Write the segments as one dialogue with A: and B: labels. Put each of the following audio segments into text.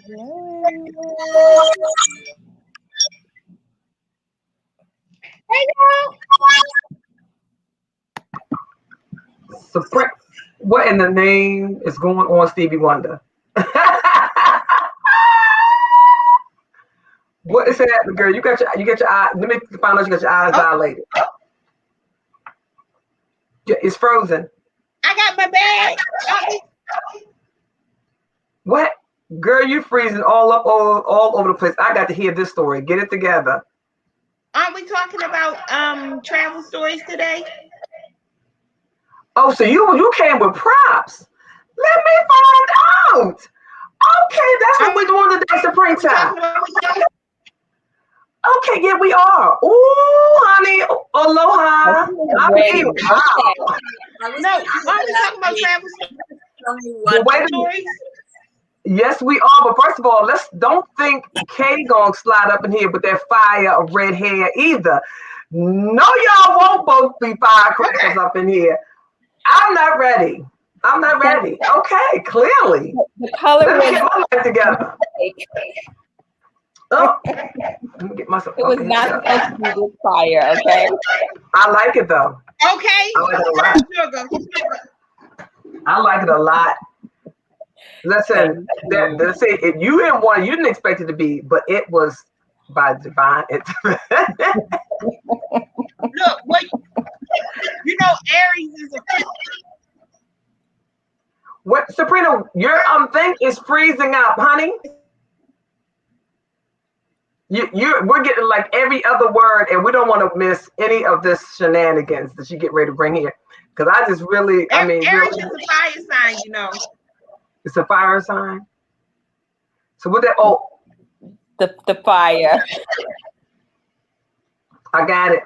A: What in the name is going on, Stevie Wonder? What is happening, girl? You got your eye. Let me find out you got your eyes dilated. It's frozen.
B: I got my bag.
A: What? Girl, you freezing all over the place. I got to hear this story. Get it together.
B: Aren't we talking about travel stories today?
A: Oh, so you came with props. Let me find out. Okay, that's what we're doing today, springtime. Okay, yeah, we are. Ooh, honey, aloha.
B: No, aren't we talking about travel stories?
A: Yes, we are. But first of all, don't think Kay gonna slide up in here with that fire of red hair either. No, y'all won't both be firecrackers up in here. I'm not ready. Okay, clearly.
C: The color
A: Let me get my life together. Oh, let me get myself.
C: It was not supposed to be this fire, okay?
A: I like it though.
B: Okay.
A: I like it a lot. I like it a lot. Listen, let's say if you didn't want it, you didn't expect it to be, but it was by divine.
B: Look, what Aries is a.
A: What, Sabrina? Your thing is freezing up, honey. We're getting like every other word, and we don't want to miss any of this shenanigans that you get ready to bring here. Because I just really,
B: Aries is a fire sign,
A: It's a fire sign. So what that? Oh,
C: the fire.
A: I got it.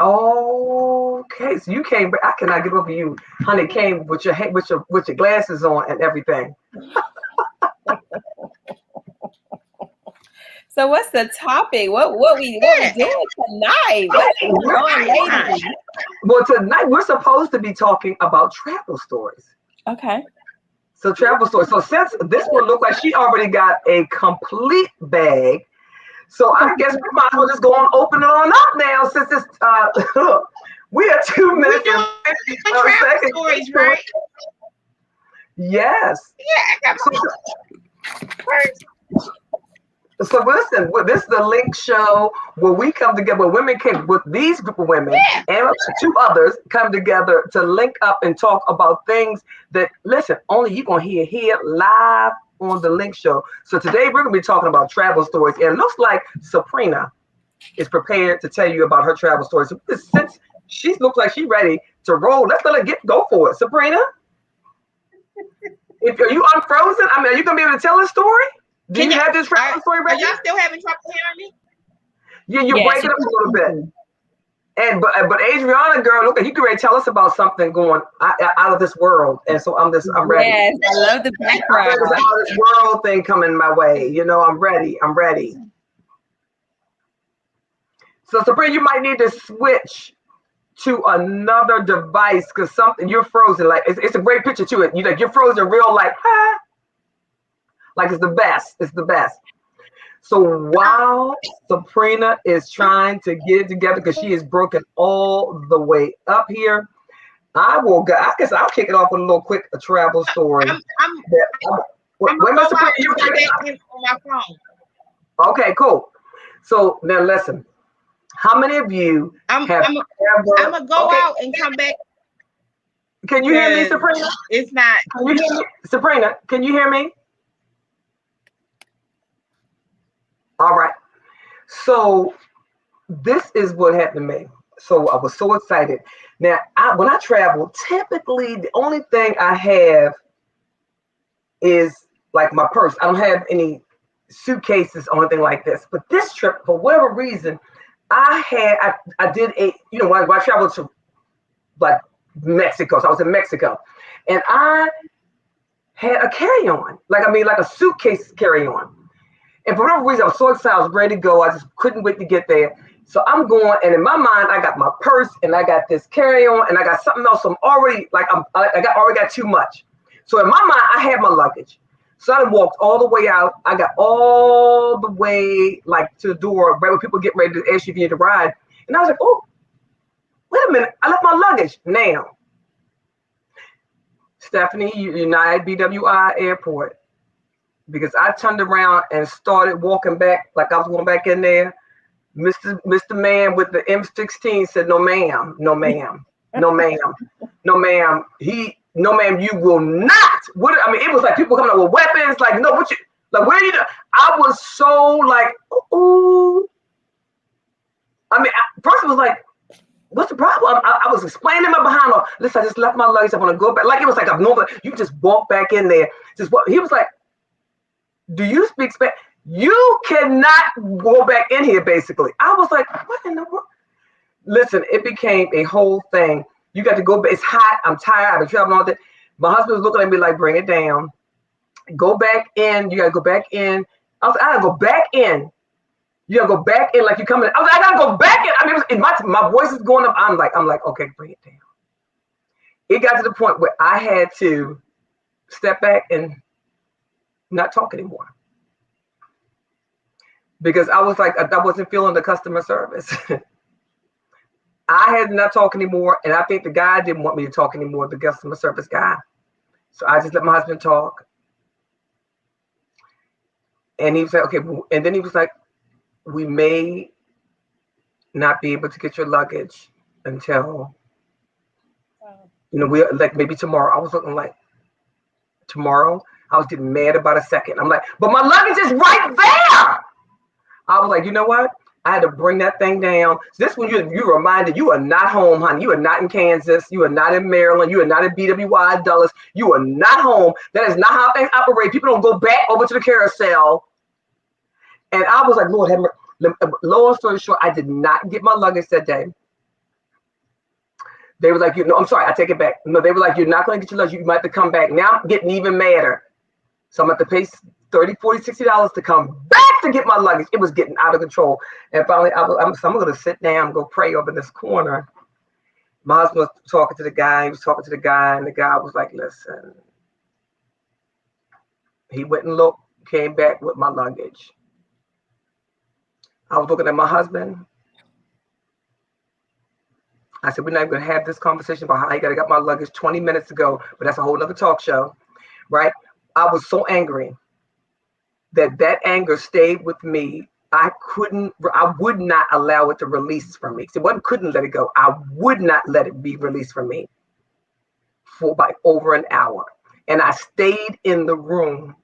A: Okay, so you came. I cannot get over you, honey. Came with your glasses on and everything.
C: So what's the topic? What we doing tonight? What's going on, ladies?
A: Well, tonight we're supposed to be talking about travel stories.
C: Okay.
A: So travel stories. So since this one looked like she already got a complete bag, so I guess we might as well just go on open it on up now. Since it's we are 2 minutes and 50
B: travel stories, right?
A: Yes.
B: Yeah, I got
A: So listen, this is the link show where we come together, where women came with these group of women and 2 others come together to link up and talk about things that, listen, only you gonna hear here live on the link show. So today we're gonna be talking about travel stories, and it looks like Sabrina is prepared to tell you about her travel stories. So since she looks like she's ready to roll, let's let her go for it. Sabrina, are you unfrozen? Are you gonna be able to tell a story? Do you have this travel story ready?
B: Are y'all still having trouble hearing me?
A: Yeah, you're breaking up a little bit. But Adriana, girl, look, you can ready to tell us about something going out of this world, and so I'm ready.
C: Yes, I love the background.
A: There's out of this world thing coming my way. I'm ready. So Sabrina, you might need to switch to another device because you're frozen. Like it's a great picture too. You're frozen real like it's the best. It's the best. So while Sabrina is trying to get it together because she is broken all the way up here, I guess I'll kick it off with a little quick travel story.
B: I'm on my phone.
A: Okay, cool. So now listen. How many of you
B: I'm gonna go out and come back.
A: Can you hear me, Sabrina?
B: It's not.
A: Can you hear me? Sabrina, can you hear me? All right. So this is what happened to me. So I was so excited. Now, when I travel, typically the only thing I have is like my purse. I don't have any suitcases or anything like this. But this trip, for whatever reason, I did when I traveled to like Mexico. So I was in Mexico, and I had a carry-on, like a suitcase carry-on. And for whatever reason, I was so excited, I was ready to go. I just couldn't wait to get there. So I'm going, and in my mind, I got my purse, and I got this carry-on, and I got something else. So I'm already already got too much. So in my mind, I had my luggage. So I walked all the way out. I got all the way like to the door, right when people get ready to ask you if you need a ride. And I was like, oh, wait a minute. I left my luggage. Now, Stephanie, United BWI Airport. Because I turned around and started walking back like I was going back in there. Mr. Man with the M16 said, no, ma'am, no, ma'am, no, ma'am, no, ma'am. No, ma'am, you will not. What? I mean, it was like people coming up with weapons. Like, no, what you, like, where are you? I was so like, ooh. I mean, first it was like, what's the problem? I was explaining my behind. Listen, I just left my luggage. I want to go back. Like, it was like, you just walk back in there. He was like, do you speak Spanish? You cannot go back in here, basically. I was like, what in the world? Listen, it became a whole thing. You got to go back. It's hot. I'm tired. I've been traveling all day. My husband was looking at me like, bring it down. Go back in. You got to go back in. I was like, I got to go back in. You got to go back in like you coming in. I was like, I got to go back in. I mean, my voice is going up. I'm like, okay, bring it down. It got to the point where I had to step back and not talk anymore. Because I was like, I wasn't feeling the customer service. I had to not talk anymore, and I think the guy didn't want me to talk anymore, the customer service guy. So I just let my husband talk. And he was like, okay, and then he was like, we may not be able to get your luggage until, we like maybe tomorrow. I was looking like, tomorrow? I was getting mad about a second. I'm like, but my luggage is right there. I was like, you know what? I had to bring that thing down. So this when you're reminded you are not home, honey. You are not in Kansas. You are not in Maryland. You are not in BWI Dulles. You are not home. That is not how things operate. People don't go back over to the carousel. And I was like, Lord, long story short, I did not get my luggage that day. They were like, I'm sorry, I take it back. No, they were like, you're not going to get your luggage. You might have to come back. Now I'm getting even madder. So I'm going to have to pay $30, $40, $60 to come back to get my luggage. It was getting out of control. And finally, I'm going to sit down and go pray over in this corner. My husband was talking to the guy. He was talking to the guy, and the guy was like, listen. He went and looked, came back with my luggage. I was looking at my husband. I said, we're not going to have this conversation about how I got my luggage 20 minutes ago, but that's a whole other talk show, right? I was so angry that anger stayed with me. I would not allow it to release from me. So I couldn't let it go. I would not let it be released from me for like over an hour. And I stayed in the room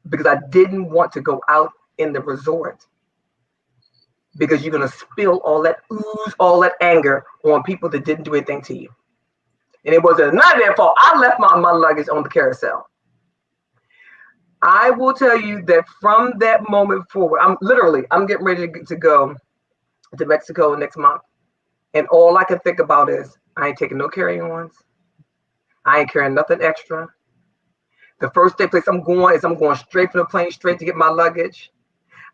A: because I didn't want to go out in the resort, because you're going to spill all that ooze, all that anger on people that didn't do anything to you. And it wasn't not their fault. I left my luggage on the carousel. I will tell you that from that moment forward, I'm getting ready to go to Mexico next month. And all I can think about is I ain't taking no carry-ons. I ain't carrying nothing extra. The first place I'm going straight from the plane, straight to get my luggage.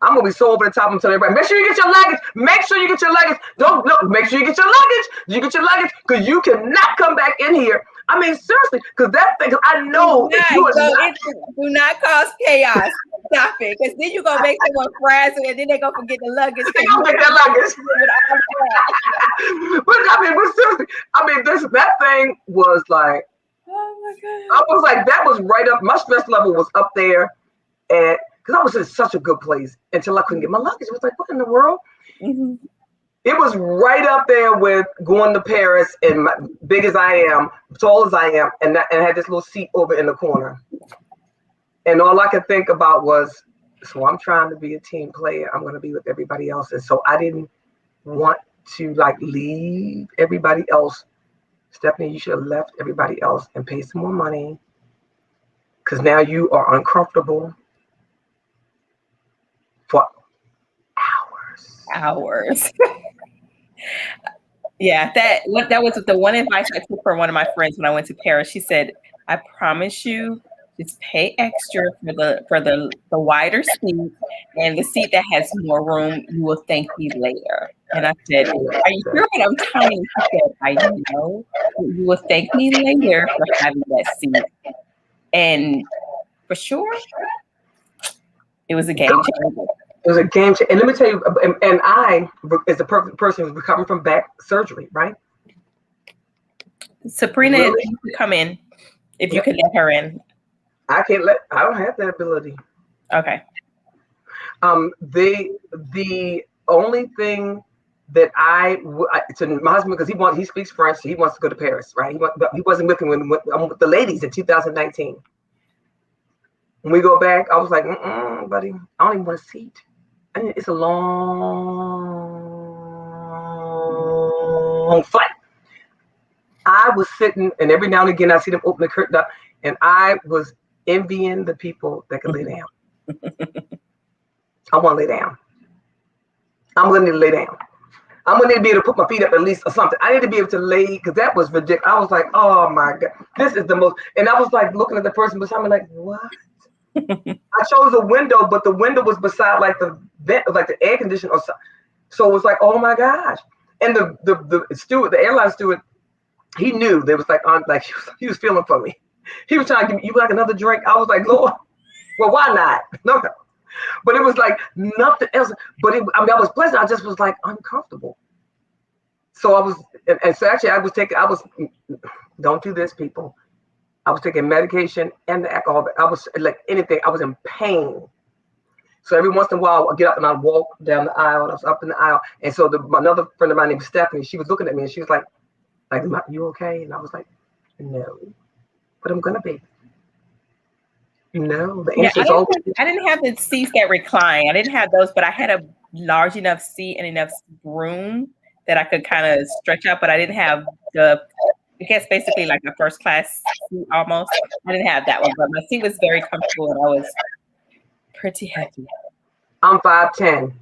A: I'm going to be so over the top. I'm telling everybody, make sure you get your luggage. Make sure you get your luggage. Don't look. Make sure you get your luggage. You get your luggage, because you cannot come back in here. I mean, seriously, because that thing, I know.
C: Do not cause chaos. Stop it. Because then you're going to make someone frazzled, and then they're going to forget the luggage.
A: They're going to get their luggage. But seriously, that thing was like, oh my God. I was like, that was right up. My stress level was up there. And because I was in such a good place until I couldn't get my luggage. It was like, what in the world? Mm-hmm. It was right up there with going to Paris and big as I am, tall as I am, and I had this little seat over in the corner. And all I could think about was, so I'm trying to be a team player. I'm going to be with everybody else. And so I didn't want to leave everybody else. Stephanie, you should have left everybody else and paid some more money, because now you are uncomfortable. For
C: hours. Yeah, that was the one advice I took from one of my friends when I went to Paris. She said, I promise you, just pay extra for the wider seat, and the seat that has more room, you will thank me later. And I said, are you sure what I'm telling you? She said, I know, you will thank me later for having that seat. And for sure. It was a game changer.
A: It was a game changer. And let me tell you, and I, as a perfect person who's recovering from back surgery, right?
C: Sabrina,
A: Really?
C: you could come in if you could let her in.
A: I don't have that ability.
C: Okay.
A: The only thing that to my husband, because he speaks French, so he wants to go to Paris, right? He wasn't with me when I'm with the ladies in 2019. When we go back, I was like, buddy, I don't even want a seat. It's a long flight. I was sitting, and every now and again, I see them open the curtain up, and I was envying the people that could lay down. I want to lay down. I'm going to need to lay down. I'm going to need to be able to put my feet up at least or something. I need to be able to lay, because that was ridiculous. I was like, oh my God, this is the most, and I was like looking at the person beside me like, what? I chose a window, but the window was beside like the vent, like the air conditioner or something. So it was like, oh my gosh. And the steward, the airline steward, he knew. They was like, he was feeling for me. He was trying to give me, you like another drink? I was like, Lord, well, why not? No. But it was like nothing else. But I was pleasant. I just was like uncomfortable. So I was, and so actually don't do this, people. I was taking medication and the alcohol. I was like anything. I was in pain. So every once in a while, I get up and I walk down the aisle. I was up in the aisle. And so another friend of mine named Stephanie, she was looking at me and she was like, you okay? And I was like, no, but I'm going to be. No, the answer is always.
C: I didn't have the seats that recline. I didn't have those, but I had a large enough seat and enough room that I could kind of stretch out, but I didn't have I guess basically like a first class seat almost. I didn't have that one, but my seat was very comfortable and I was pretty happy.
A: I'm 5'10".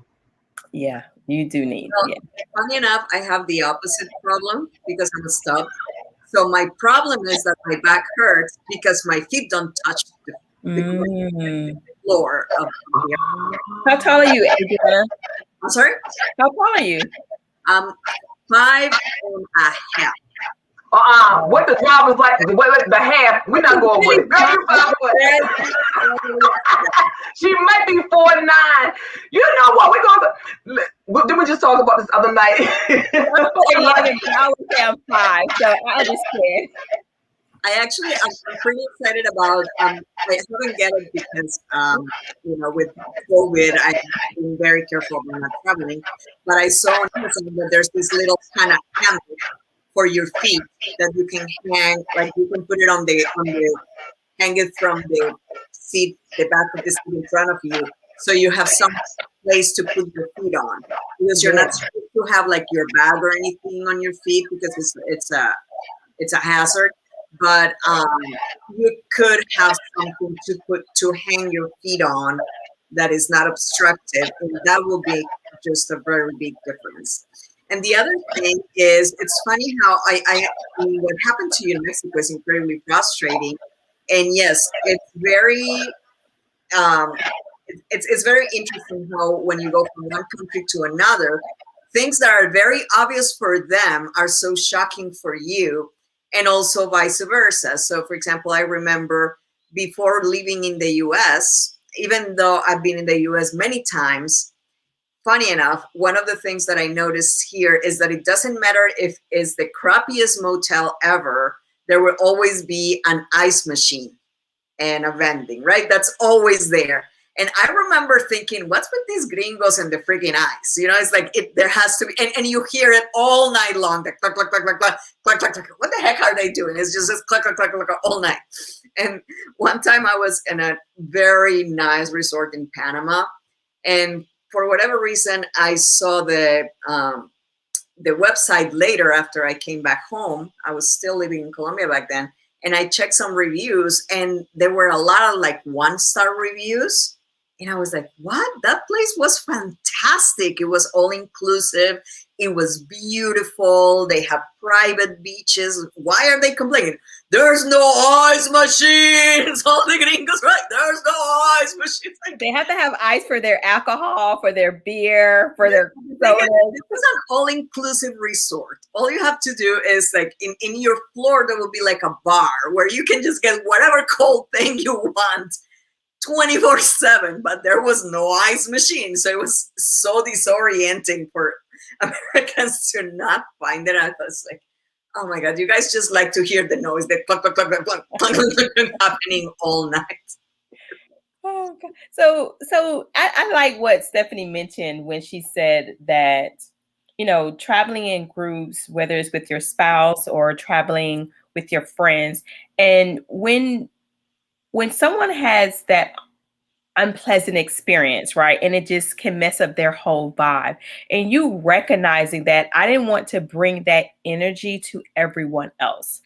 C: Yeah, you do need.
D: Well, funny enough, I have the opposite problem because I'm stuck. So my problem is that my back hurts because my feet don't touch the floor of the
C: How tall are you, Adriana?
D: I'm sorry?
C: How tall are you?
D: 5.5.
A: What the job was like? The half. We're not going with it. Girl, you 5 foot. She might be 4'9". You know what? Didn't we just talk about this other night?
C: I would say I'm 5, so I understand.
D: I'm pretty excited about. I haven't get it because with COVID, I've been very careful about not traveling. But I saw on Amazon that there's this little kind of hammock for your feet that you can hang, like you can put it hang it from the seat, the back of the seat in front of you, so you have some place to put your feet on, because you're not supposed to have like your bag or anything on your feet because it's a hazard. But you could have something to hang your feet on that is not obstructive, and that will be just a very big difference. And the other thing is, it's funny how what happened to you in Mexico is incredibly frustrating. And yes, it's very it's very interesting how when you go from one country to another, things that are very obvious for them are so shocking for you, and also vice versa. So, for example, I remember before living in the U.S., even though I've been in the U.S. many times, funny enough, one of the things that I noticed here is that it doesn't matter if it's the crappiest motel ever, there will always be an ice machine and a vending, right? That's always there. And I remember thinking, what's with these gringos and the freaking ice? It's like there has to be, and you hear it all night long, the cluck, cluck, cluck, cluck, cluck, cluck, cluck, cluck. What the heck are they doing? It's just this cluck, cluck, cluck, cluck, cluck all night. And one time I was in a very nice resort in Panama, and for whatever reason, I saw the website later after I came back home. I was still living in Colombia back then, and I checked some reviews, and there were a lot of like 1-star reviews. And I was like, what? That place was fantastic. It was all inclusive. It was beautiful. They have private beaches. Why are they complaining? There's no ice machines. All the gringos, right? There's no ice machines.
C: They have to have ice for their alcohol, for their beer, for their sodas.
D: This is an all-inclusive resort. All you have to do is like in your floor, there will be like a bar where you can just get whatever cold thing you want. 24/7, but there was no ice machine. So it was so disorienting for Americans to not find it. I was like, oh my God, you guys just like to hear the noise that cluck, cluck, cluck, cluck, cluck, cluck, cluck, happening all night.
C: Oh, God. So I like what Stephanie mentioned when she said that, traveling in groups, whether it's with your spouse or traveling with your friends, and when someone has that unpleasant experience, right? And it just can mess up their whole vibe. And you recognizing that I didn't want to bring that energy to everyone else.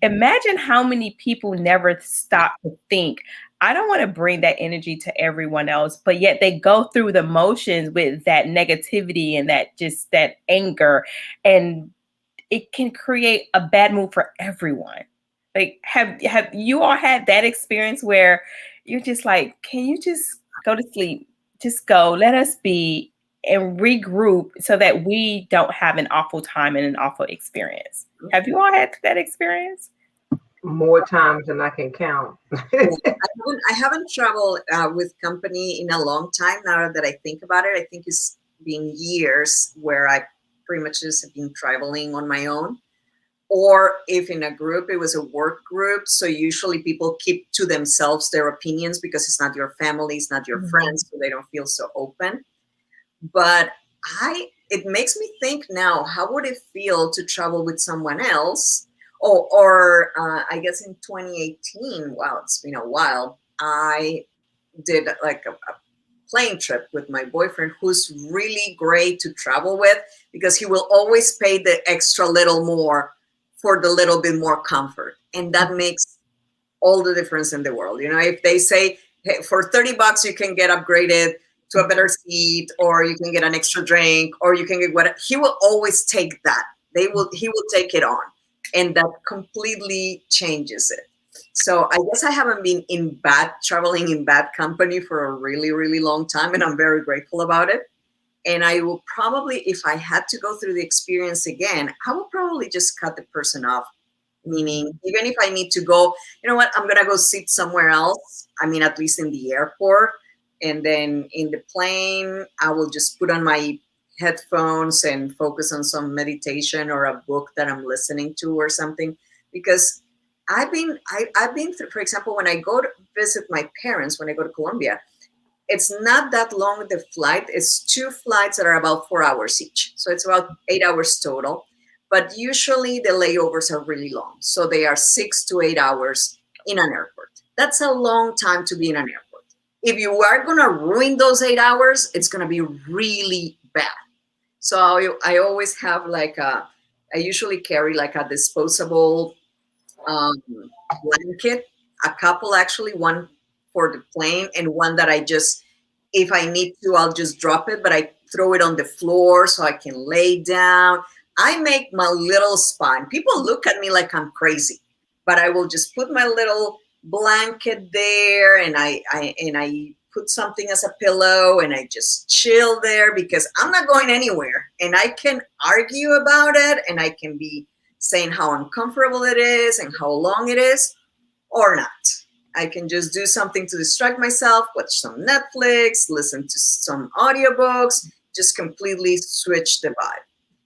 C: Imagine how many people never stop to think, I don't want to bring that energy to everyone else, but yet they go through the motions with that negativity and that anger, and it can create a bad mood for everyone. Like, have you all had that experience where you're just like, can you just go to sleep? Just go, let us be, and regroup so that we don't have an awful time and an awful experience. Have you all had that experience?
A: More times than I can count.
D: I haven't traveled with company in a long time. Now that I think about it, I think it's been years where I pretty much just have been traveling on my own. Or if in a group, it was a work group. So usually people keep to themselves their opinions because it's not your family, it's not your friends, so they don't feel so open. But it makes me think now, how would it feel to travel with someone else? Or I guess in 2018, wow, it's been a while, I did like a plane trip with my boyfriend, who's really great to travel with because he will always pay the extra little more for the little bit more comfort. And that makes all the difference in the world. If they say, hey, for $30 you can get upgraded to a better seat, or you can get an extra drink, or you can get whatever, he will always take that. He will take it on. And that completely changes it. So I guess I haven't been traveling in bad company for a really, really long time. And I'm very grateful about it. And I will probably, if I had to go through the experience again, I will probably just cut the person off. Meaning, even if I need to go, you know what, I'm going to go sit somewhere else. I mean, at least in the airport. And then in the plane, I will just put on my headphones and focus on some meditation or a book that I'm listening to or something. Because I've been through, for example, when I go to visit my parents, when I go to Colombia, it's not that long, the flight. It's 2 flights that are about 4 hours each. So it's about 8 hours total. But usually the layovers are really long. So they are 6 to 8 hours in an airport. That's a long time to be in an airport. If you are going to ruin those 8 hours, it's going to be really bad. So I always have I usually carry like a disposable blanket, a couple actually, one for the plane and one that I just, if I need to, I'll just drop it, but I throw it on the floor so I can lay down. I make my little spine. People look at me like I'm crazy, but I will just put my little blanket there and I put something as a pillow and I just chill there because I'm not going anywhere. And I can argue about it and I can be saying how uncomfortable it is and how long it is, or not. I can just do something to distract myself, watch some Netflix, listen to some audiobooks, just completely switch the vibe.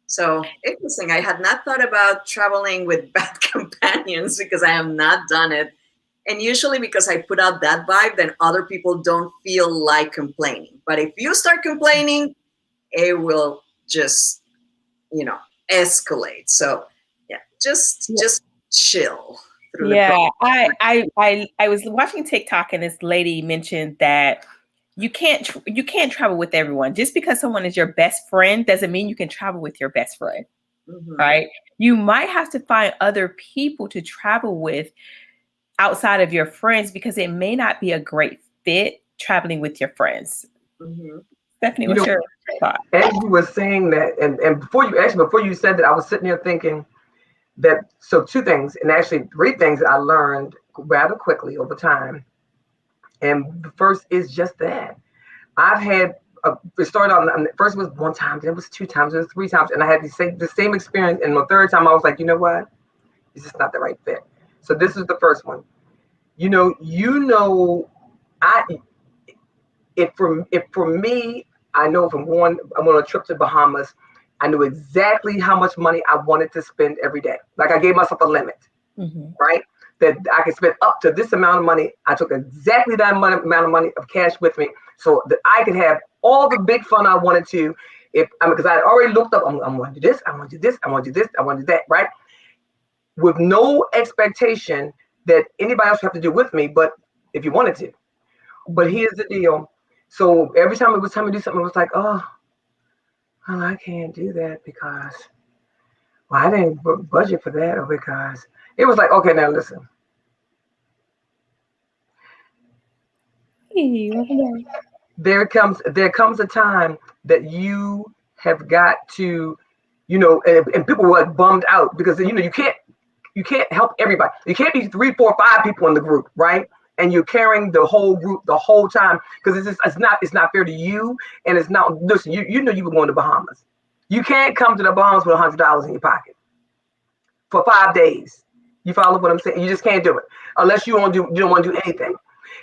D: So interesting. I had not thought about traveling with bad companions because I have not done it. And usually because I put out that vibe, then other people don't feel like complaining. But if you start complaining, it will just, escalate. So yeah, just chill.
C: Yeah, I was watching TikTok and this lady mentioned that you can't travel with everyone. Just because someone is your best friend doesn't mean you can travel with your best friend, right? You might have to find other people to travel with outside of your friends because it may not be a great fit traveling with your friends. Stephanie, what's your thought?
A: As you were saying that, and before you said that, I was sitting there thinking that, so 2 things, and actually 3 things that I learned rather quickly over time. And the first is just that. I've had, it started out, first was 1 time, then it was 2 times, it was 3 times, and I had the same experience, and the 3rd time I was like, you know what? It's just not the right fit. So this is the first one. You know I if for me, I know from going I went on a trip to Bahamas, I knew exactly how much money I wanted to spend every day. Like I gave myself a limit, right? That I could spend up to this amount of money. I took exactly that amount of money of cash with me, so that I could have all the big fun I wanted to. If because I had already looked up, I'm going to do this, I want to do this, I want to do this, I want to do that, right? With no expectation that anybody else would have to do with me, but if you wanted to. But here's the deal. So every time it was time to do something, it was like, oh, well, I can't do that because, well, I didn't budget for that, or because it was like, okay, now listen. There comes a time that you have got to, and people were like bummed out because you can't help everybody. You can't be 3, 4, 5 people in the group, right? And you're carrying the whole group the whole time because it's not fair to you, and it's not. Listen, you know you were going to Bahamas. You can't come to the Bahamas with $100 in your pocket for 5 days. You follow what I'm saying? You just can't do it unless you don't want to do anything.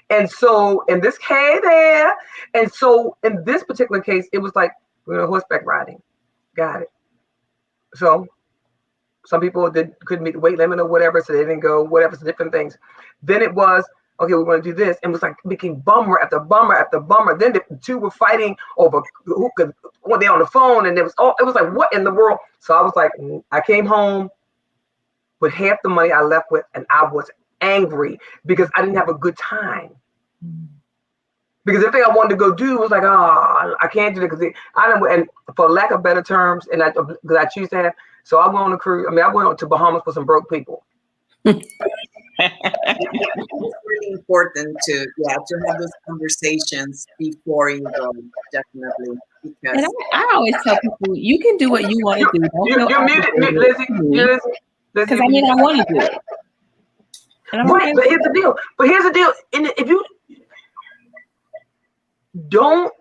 A: And so in this hey there, and so in this particular case, it was like horseback riding. Got it. So some people couldn't meet the weight limit or whatever, so they didn't go, whatever, so different things. Then it was, okay, we're going to do this. And it was like, it became bummer after bummer after bummer. Then the two were fighting over who could, when they on the phone, and it was like, what in the world? So I was like, I came home with half the money I left with, and I was angry because I didn't have a good time. Because the thing I wanted to go do was like, oh, I can't do it because I don't. And for lack of better terms, and because I choose to have, so I went on a cruise. I mean, I went on to Bahamas with some broke people.
D: It's really important to have those conversations before you go, definitely. Because
C: and I always tell people, you can do what you want to do.
A: You're muted, Lizzy.
C: Because I mean, I want to do it.
A: Right, but here's the deal. And if you don't,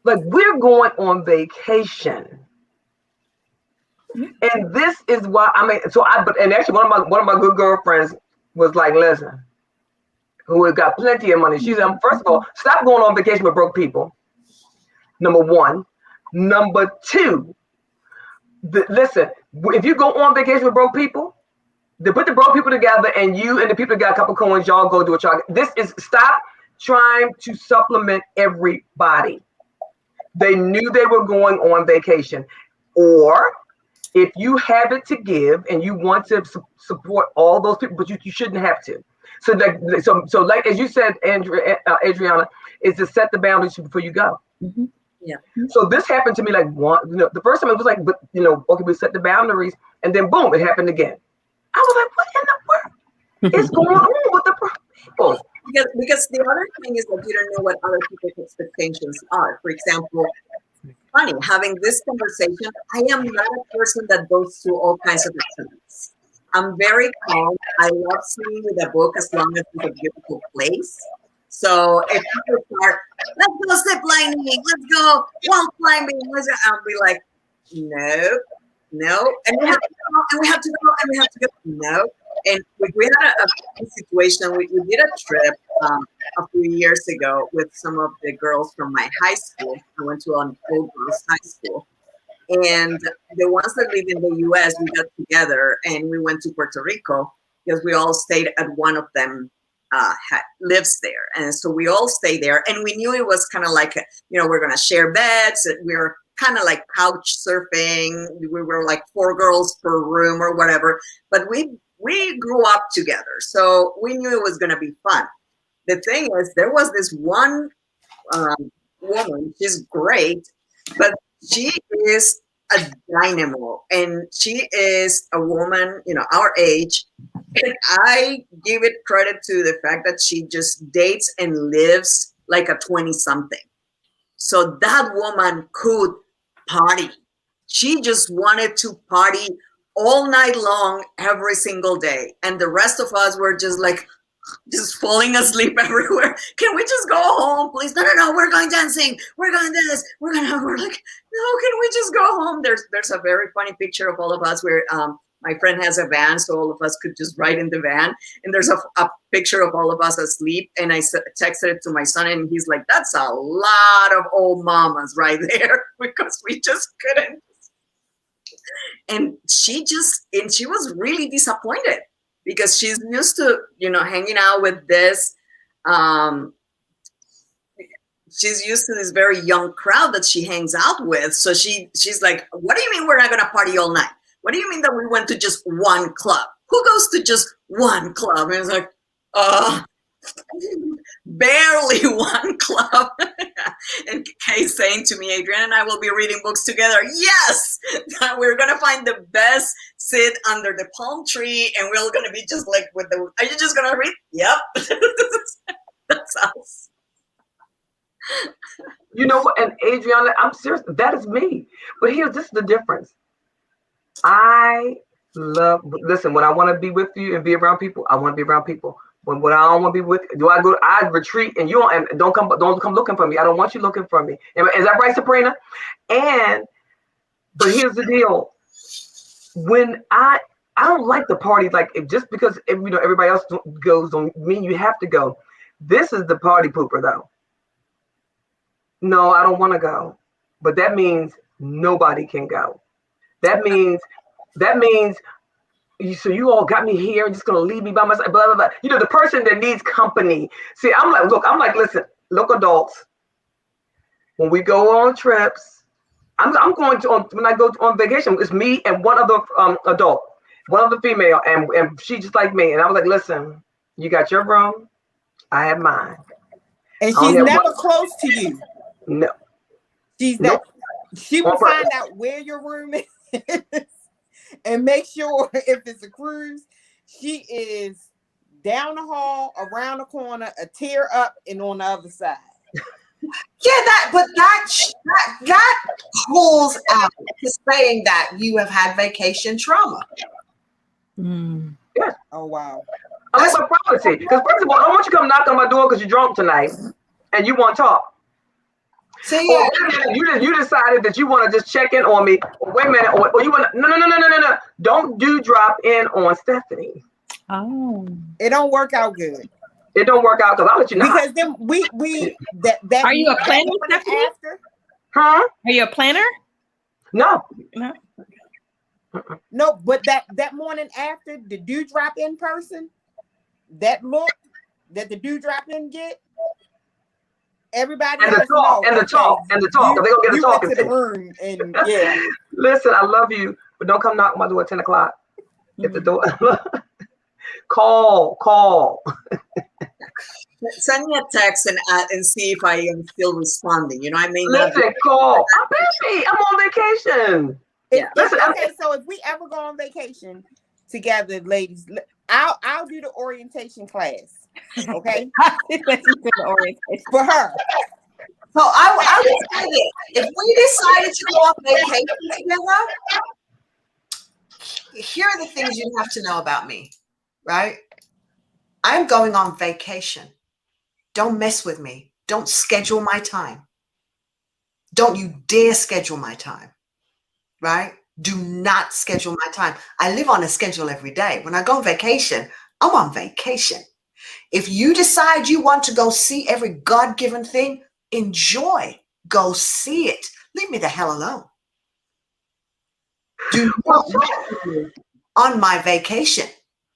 A: like, we're going on vacation, and this is why and actually one of my good girlfriends was like, listen, who has got plenty of money. She said, first of all, stop going on vacation with broke people. Number one. Number two, listen, if you go on vacation with broke people, they put the broke people together, and you and the people that got a couple coins, y'all go do what y'all. Stop trying to supplement everybody. They knew they were going on vacation. Or if you have it to give and you want to support all those people, but you shouldn't have to. So like as you said, Adriana, is to set the boundaries before you go.
D: Mm-hmm. Yeah.
A: So this happened to me like the first time it was like, but okay, we set the boundaries, and then boom, it happened again. I was like, what in the world is going on with the people?
D: Because the other thing is that you don't know what other people's expectations are. For example, funny, having this conversation, I am not a person that goes through all kinds of extremes. I'm very calm. I love sitting with a book as long as it's a beautiful place. So if people start, let's go zip lining, let's go wall climbing, I'll be like, no, and we have to go, and we have to go, and we have to go, no. And we had a situation. We did a trip a few years ago with some of the girls from my high school. I went to an old girls' high school. And the ones that live in the U.S., we got together and we went to Puerto Rico because we all stayed at one of them lives there. And so we all stayed there. And we knew it was kind of like, we're going to share beds. We were kind of like couch surfing. We were like 4 girls per room or whatever. But we grew up together. So we knew it was going to be fun. The thing is, there was this one woman, she's great, but she is a dynamo, and she is a woman, our age. And I give it credit to the fact that she just dates and lives like a 20-something. So that woman could party. She just wanted to party all night long, every single day. And the rest of us were just falling asleep everywhere. Can we just go home, please? No, we're going dancing. We're going this. We're like, no, can we just go home? There's a very funny picture of all of us where my friend has a van, so all of us could just ride in the van. And there's a picture of all of us asleep. And I texted it to my son, and he's like, that's a lot of old mamas right there, because we just couldn't. And she was really disappointed, because she's used to, hanging out with this. She's used to this very young crowd that she hangs out with. So she's like, what do you mean we're not going to party all night? What do you mean that we went to just one club? Who goes to just one club? And it's like, barely one club. And Kay's saying to me, Adrienne and I will be reading books together. Yes, we're going to find the best, sit under the palm tree, and we're going to be just like are you just going to read? Yep. That's us.
A: You know what? And Adriana, I'm serious. That is me. But this is the difference. Listen, when I want to be with you and be around people, I want to be around people. When I don't want to be with, I retreat, and don't come looking for me. I don't want you looking for me. Is that right, Sabrina? But here's the deal. When I don't like the party, like just because everybody else goes don't mean you have to go. This is the party pooper though. No, I don't want to go. But that means nobody can go. That means so you all got me here, just gonna leave me by myself, blah blah blah. The person that needs company. See, I'm like, listen, look, adults. When we go on trips, when I go on vacation, it's me and one other adult, one other female, and she just like me. And I was like, listen, you got your room, I have mine.
B: And she's never close to you.
A: No.
B: She will find out where your room is. And make sure if it's a cruise, she is down the hall, around the corner, a tier up, and on the other side.
E: Yeah, that pulls out to saying that you have had vacation trauma.
A: Mm. Yeah.
B: Oh wow.
A: I like my privacy. Because first of all, I don't want you to come knock on my door because you're drunk tonight and you want to talk.
E: See,
A: you decided that you want to just check in on me. Or wait a minute. Or you want to, no. Don't drop in on Stephanie.
C: Oh.
B: It don't work out good.
A: It don't work out because I'll let you know.
B: Because then that
C: Are you a planner, Stephanie?
A: Huh?
C: Are you a planner?
A: No.
B: No, but that morning after the drop in person, that look that the drop in get, everybody
A: and the talk. They're gonna get a talk.
B: Went to the room and yeah.
A: Listen, I love you, but don't come knock on my door at 10 o'clock. If the door call.
D: Send me a text and see if I am still responding. I may not.
A: Listen, call. I'm busy. I'm on vacation.
D: Yeah.
B: Okay, so if we ever go on vacation together, ladies, I'll do the orientation class. Okay, for her.
E: So I would say this: if we decided to go on vacation together, here are the things you have to know about me, right? I'm going on vacation. Don't mess with me. Don't schedule my time. Don't you dare schedule my time, right? Do not schedule my time. I live on a schedule every day. When I go on vacation, I'm on vacation. If you decide you want to go see every God-given thing, enjoy. Go see it. Leave me the hell alone. Do not mess with me on my vacation.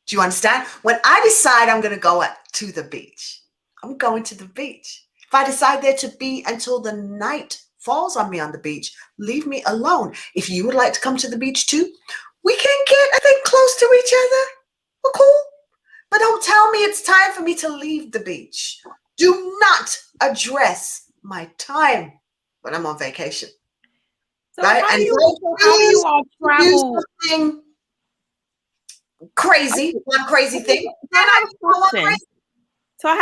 E: Do you understand? When I decide I'm going to go to the beach, I'm going to the beach. If I decide there to be until the night falls on me on the beach, leave me alone. If you would like to come to the beach too, we can get, I think, close to each other. We're cool. But don't tell me it's time for me to leave the beach. Do not address my time when I'm on vacation.
C: So
E: right?
C: how
E: And
C: do you all travel?
E: Something crazy, one crazy thing. Then I go on crazy.
C: So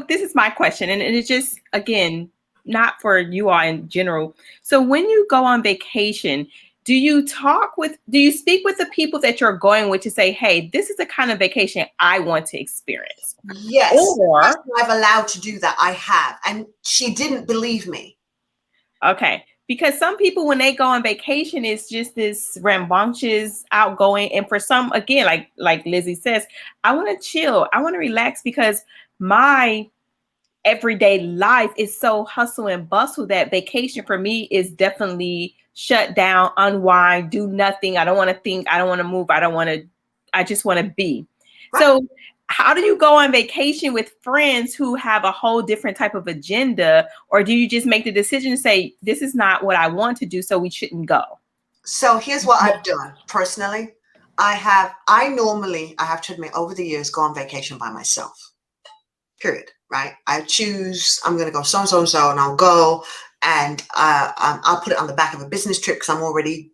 C: this is my question, and it's just, again, not for you all in general. So when you go on vacation, do you speak with the people that you're going with to say, hey, this is the kind of vacation I want to experience?
E: Yes.
C: Or
E: I've allowed to do that. I have. And she didn't believe me.
C: Okay. Because some people, when they go on vacation, it's just this rambunctious, outgoing. And for some, again, like Lizzy says, I want to chill. I want to relax because my everyday life is so hustle and bustle that vacation for me is definitely shut down, unwind, do nothing. I don't want to think. I don't want to move. I just want to be.
E: Right.
C: So how do you go on vacation with friends who have a whole different type of agenda? Or do you just make the decision to say, this is not what I want to do, so we shouldn't go?
E: So here's what I've done personally. I have to admit, over the years, go on vacation by myself. Period. Right? I choose, I'm going to go so and so, and I'll go, and I'll put it on the back of a business trip because I'm already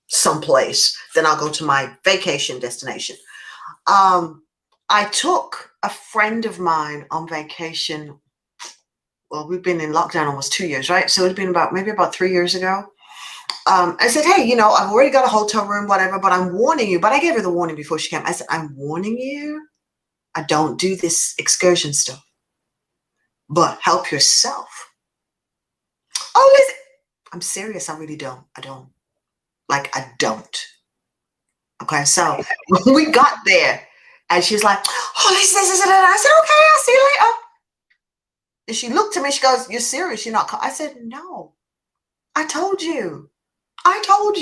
E: someplace. Then I'll go to my vacation destination. I took a friend of mine on vacation. Well, we've been in lockdown almost 2 years, right? So it's been maybe about 3 years ago. I said, hey, I've already got a hotel room, whatever, but I'm warning you. But I gave her the warning before she came. I said, I'm warning you. I don't do this excursion stuff. But help yourself. Oh, Lizzy, I'm serious. I really don't. I don't. Okay, so when we got there, and she's like, oh, Lizzy, this. I said, okay, I'll see you later. And she looked at me, she goes, you're serious? You're not? I said, no. I told you. I don't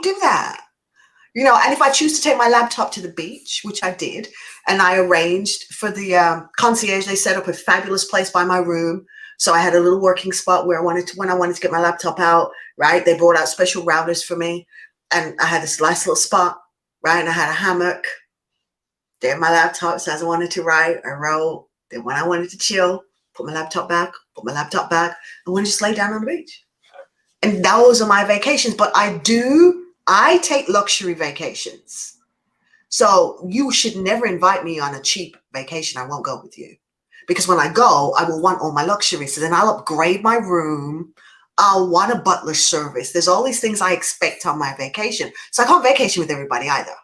E: do that. And if I choose to take my laptop to the beach, which I did, and I arranged for the concierge, they set up a fabulous place by my room. So I had a little working spot where when I wanted to get my laptop out, right? They brought out special routers for me. And I had this nice little spot, right? And I had a hammock. There my laptop. So as I wanted to write, I wrote. Then when I wanted to chill, put my laptop back, and want to just lay down on the beach. And those are my vacations. But I take luxury vacations. So you should never invite me on a cheap vacation. I won't go with you. Because when I go, I will want all my luxuries. So then I'll upgrade my room. I'll want a butler service. There's all these things I expect on my vacation. So I can't vacation with everybody either.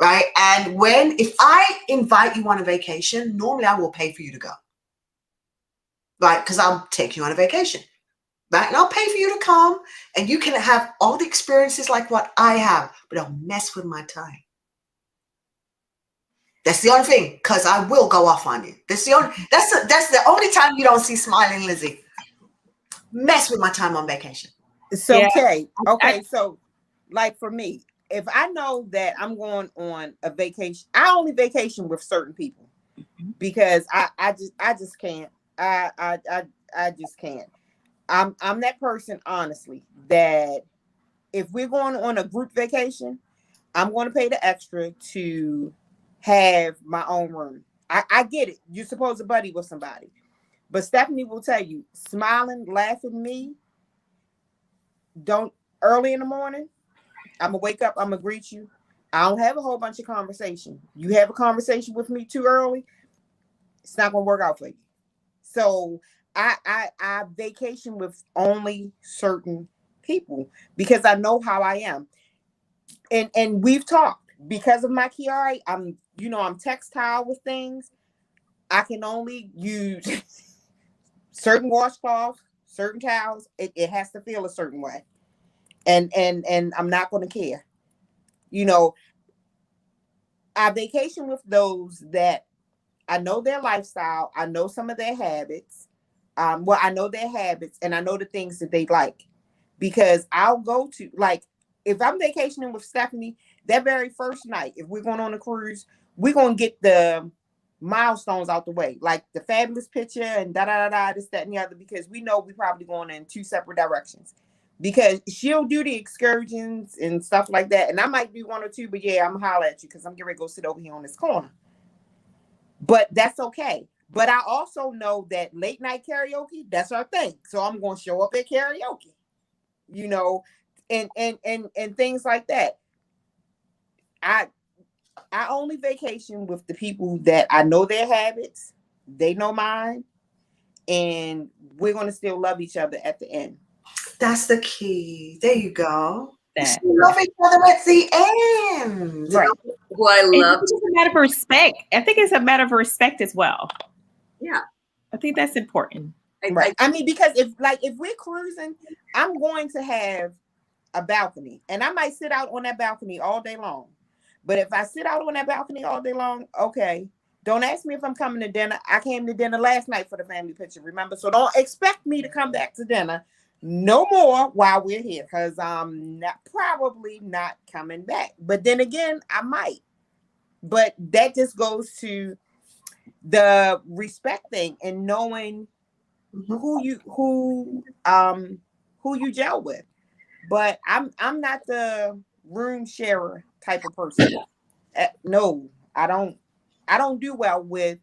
E: Right? And if I invite you on a vacation, normally I will pay for you to go. Right? Because I'll take you on a vacation. Right? And I'll pay for you to come, and you can have all the experiences like what I have, but don't mess with my time. That's the only thing, because I will go off on you. That's the only time you don't see smiling Lizzy. Mess with my time on vacation.
B: So,
C: Yeah.
B: okay. So, like for me, if I know that I'm going on a vacation, I only vacation with certain people because I just can't. I just can't. I'm that person, honestly, that if we're going on a group vacation, I'm going to pay the extra to have my own room. I get it. You're supposed to buddy with somebody. But Stephanie will tell you, smiling, laughing at me, early in the morning, I'm going to wake up, I'm going to greet you. I don't have a whole bunch of conversation. You have a conversation with me too early, it's not going to work out for you. So I vacation with only certain people because I know how I am. And we've talked. Because of my Kiara, I'm textile with things. I can only use certain washcloths, certain towels. It has to feel a certain way. And I'm not going to care. I vacation with those that I know their lifestyle. I know some of their habits. I know their habits and I know the things that they like. Because I'll go to, like, if I'm vacationing with Stephanie, that very first night, if we're going on a cruise, we're going to get the milestones out the way, like the fabulous picture and this, that, and the other, because we know we're probably going in two separate directions. Because she'll do the excursions and stuff like that. And I might do one or two, but yeah, I'm going to holler at you because I'm getting ready to go sit over here on this corner. But that's okay. But I also know that late night karaoke, that's our thing. So I'm going to show up at karaoke, and things like that. I only vacation with the people that I know their habits, they know mine, and we're going to still love each other at the end.
E: That's the key. There you go. Love each other at the end.
B: Right.
D: Who I love.
C: It's a matter of respect. I think it's a matter of respect as well.
D: Yeah.
C: I think that's important.
B: Right. I mean, because if we're cruising, I'm going to have a balcony, and I might sit out on that balcony all day long. But if I sit out on that balcony all day long, okay, don't ask me if I'm coming to dinner. I came to dinner last night for the family picture, remember? So don't expect me to come back to dinner no more while we're here, because I'm probably not coming back. But then again, I might. But that just goes to the respect thing and knowing who you gel with. But I'm not the room sharer type of person. No, I don't do well with,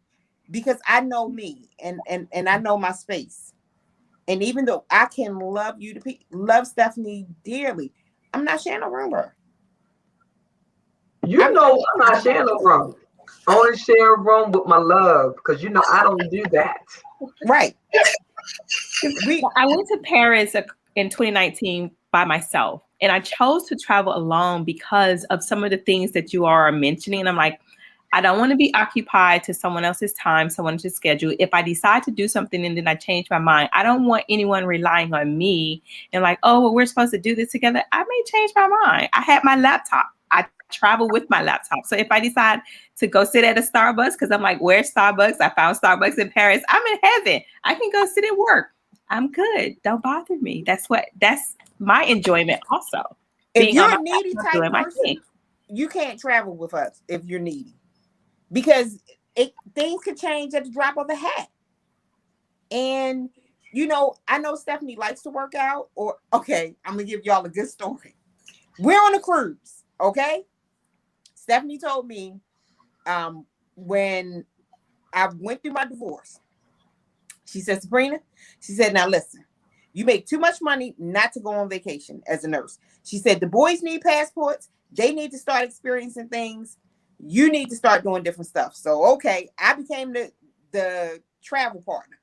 B: because I know me and I know my space. And even though I can love love Stephanie dearly, I'm not sharing a room with her.
A: I'm not sharing a room. I only share a room with my love, because I don't do that.
B: Right.
C: I went to Paris in 2019 by myself, and I chose to travel alone because of some of the things that you are mentioning. And I'm like, I don't want to be occupied to someone else's time, someone else's schedule. If I decide to do something and then I change my mind, I don't want anyone relying on me and like, oh, well, we're supposed to do this together. I may change my mind. I had my laptop. I travel with my laptop. So if I decide to go sit at a Starbucks, because I'm like, where's Starbucks? I found Starbucks in Paris. I'm in heaven. I can go sit at work. I'm good. Don't bother me. That's my enjoyment also.
B: If you're a needy type person, you can't travel with us if you're needy. Because things could change at the drop of a hat. And, I know Stephanie likes to work out. Okay, I'm going to give y'all a good story. We're on a cruise, okay? Stephanie told me when I went through my divorce, she said, Sabrina, she said, now listen, you make too much money not to go on vacation as a nurse. She said, the boys need passports. They need to start experiencing things. You need to start doing different stuff. So, okay, I became the travel partner.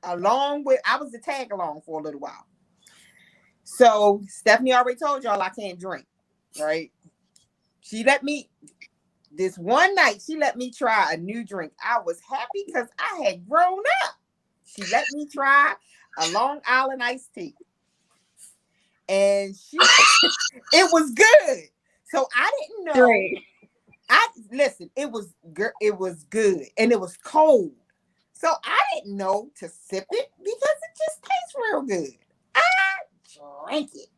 B: I was the tag along for a little while. So Stephanie already told y'all I can't drink, right? This one night, she let me try a new drink. I was happy because I had grown up. She let me try a Long Island iced tea. And it was good. So I didn't know.
C: Great.
B: Listen, it was good and it was cold. So I didn't know to sip it because it just tastes real good. I drank it.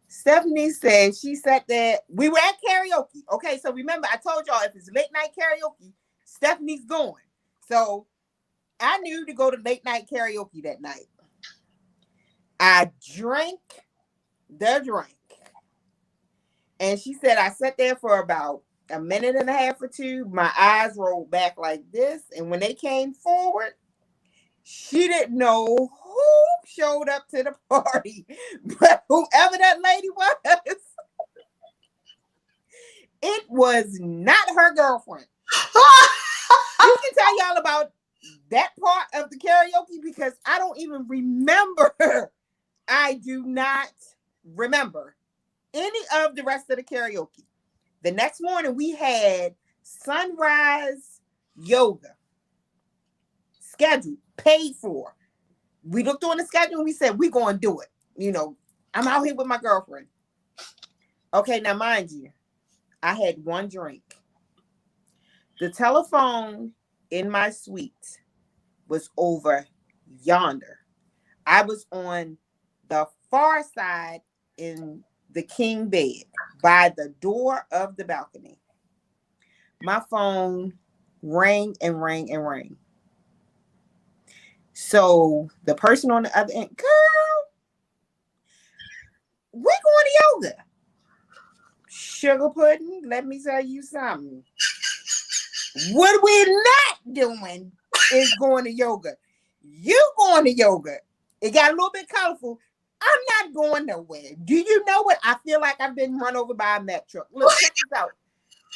B: Stephanie said she sat there. We were at karaoke. Okay, so remember, I told y'all if it's late night karaoke, Stephanie's going. So I knew to go to late night karaoke that night. I drank the drink. And she said I sat there for about a minute and a half or two. My eyes rolled back like this. And when they came forward, she didn't know who showed up to the party. But whoever that lady was, it was not her girlfriend. You can tell y'all about that part of the karaoke because I don't even remember. I do not remember any of the rest of the karaoke. The next morning we had sunrise yoga scheduled, paid for. We looked on the schedule and we said, we're going to do it. I'm out here with my girlfriend. Okay, now mind you, I had one drink. The telephone in my suite was over yonder. I was on the far side in the king bed by the door of the balcony. My phone rang and rang and rang. So the person on the other end, girl, we're going to yoga. Sugar pudding, let me tell you something. What we're not doing is going to yoga. You going to yoga. It got a little bit colorful. I'm not going nowhere. Do you know what? I feel like I've been run over by a Met truck. Look, check this out.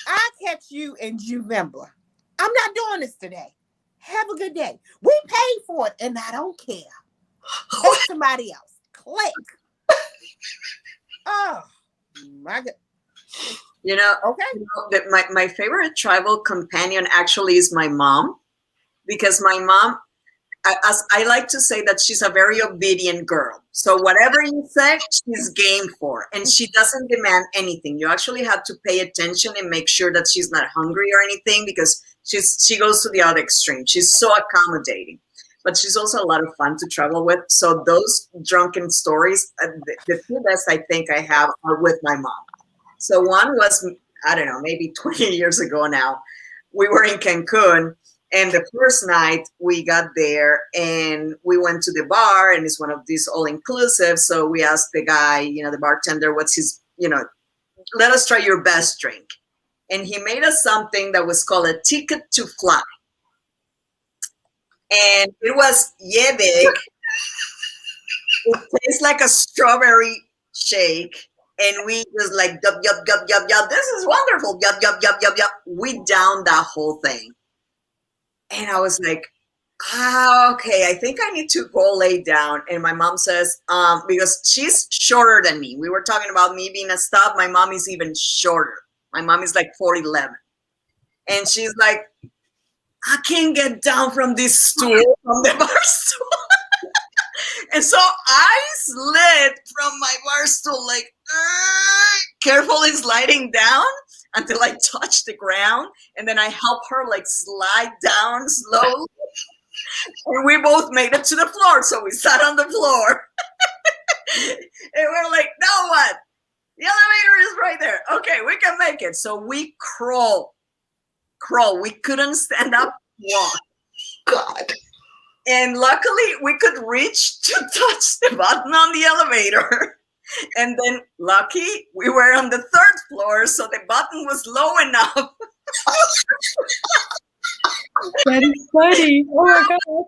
B: I'll catch you in November. I'm not doing this today. Have a good day. We paid for it, and I don't care. Take somebody else. Click. Oh, my God.
D: Okay. My favorite travel companion actually is my mom, because my mom, as I like to say that she's a very obedient girl. So whatever you say, she's game for, and she doesn't demand anything. You actually have to pay attention and make sure that she's not hungry or anything, because she goes to the other extreme. She's so accommodating, but she's also a lot of fun to travel with. So those drunken stories, the two best I think I have are with my mom. So one was, I don't know, maybe 20 years ago now. We were in Cancun. And the first night we got there and we went to the bar, and it's one of these all inclusive. So we asked the guy, the bartender, what's his, let us try your best drink. And he made us something that was called a ticket to fly. And it was yeah big. It tastes like a strawberry shake. And we just like, yup, yup, yup, yup, yup. This is wonderful. Yup, yup, yup, yup, yup. We downed that whole thing. And I was like, okay, I think I need to go lay down. And my mom says, because she's shorter than me. We were talking about me being a stub. My mom is even shorter. My mom is like 4'11". And she's like, I can't get down from this stool, from the bar stool. And so I slid from my bar stool, like, carefully sliding down until I touched the ground. And then I helped her like slide down slowly. And we both made it to the floor. So we sat on the floor. And we're like, now what? The elevator is right there. Okay, we can make it. So we crawl. We couldn't stand up, walk.
E: God.
D: And luckily we could reach to touch the button on the elevator. And then lucky we were on the 3rd floor, so the button was low enough.
C: That is funny. Oh my God.
D: Could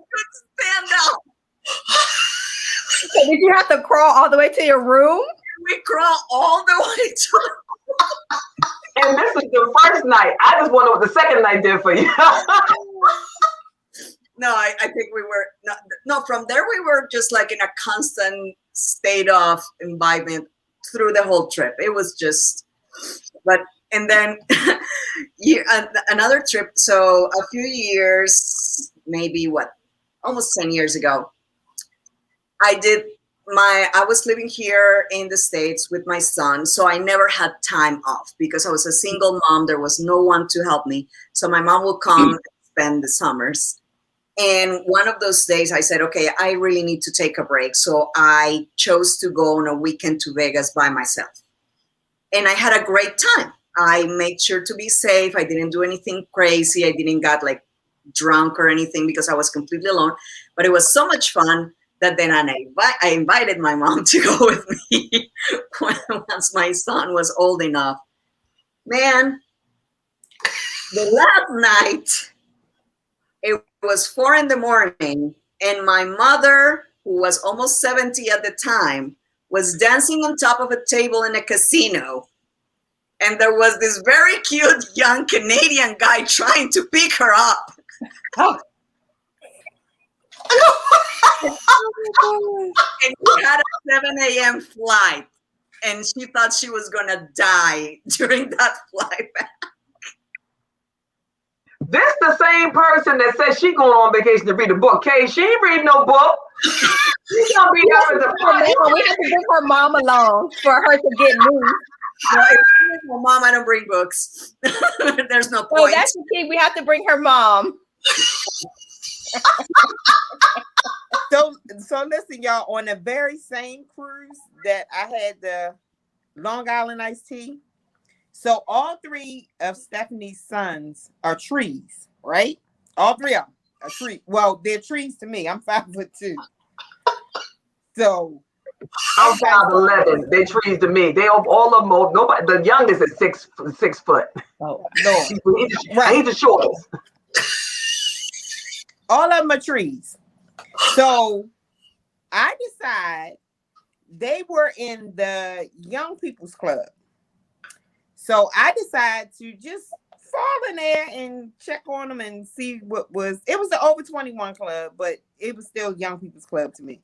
D: stand up.
C: So did you have to crawl all the way to your room?
D: We crawl all the way to.
A: And this is the first night. I just wonder what the second night did for you.
D: No, I think we were no. From there, we were just like in a constant state of imbibement through the whole trip. It was just, and then another trip. So a few years, maybe almost 10 years ago, I was living here in the States with my son, so I never had time off because I was a single mom. There was no one to help me. So my mom would come and spend the summers. And one of those days I said, okay, I really need to take a break. So I chose to go on a weekend to Vegas by myself. And I had a great time. I made sure to be safe. I didn't do anything crazy. I didn't get like drunk or anything because I was completely alone. But it was so much fun that then I invited my mom to go with me once my son was old enough. Man, the last night, it was 4 a.m, and my mother, who was almost 70 at the time, was dancing on top of a table in a casino. And there was this very cute young Canadian guy trying to pick her up.
C: Oh.
D: And we had a 7 a.m. flight, and she thought she was going to die during that flight back.
A: This the same person that says she going on vacation to read a book. Kay, she ain't reading no book. She's gonna be up at the party.
C: We have to bring her mom along for her to get loose.
D: No, well, Mom, I don't bring books. There's no point.
C: Oh, that's the key. We have to bring her mom.
B: So listen, y'all, on the very same cruise that I had the Long Island iced tea. So all 3 of Stephanie's sons are trees, right? All 3 of them are trees. Well, they're trees to me. I'm 5'2". So
A: I'm 5'11". They trees to me. They all of them. Nobody. The youngest is 6 foot.
C: Oh Lord.
A: Right. He's the shortest.
B: All of them are trees. So I decide they were in the young people's club. So I decided to just fall in there and check on them and see it was the over 21 club, but it was still young people's club to me.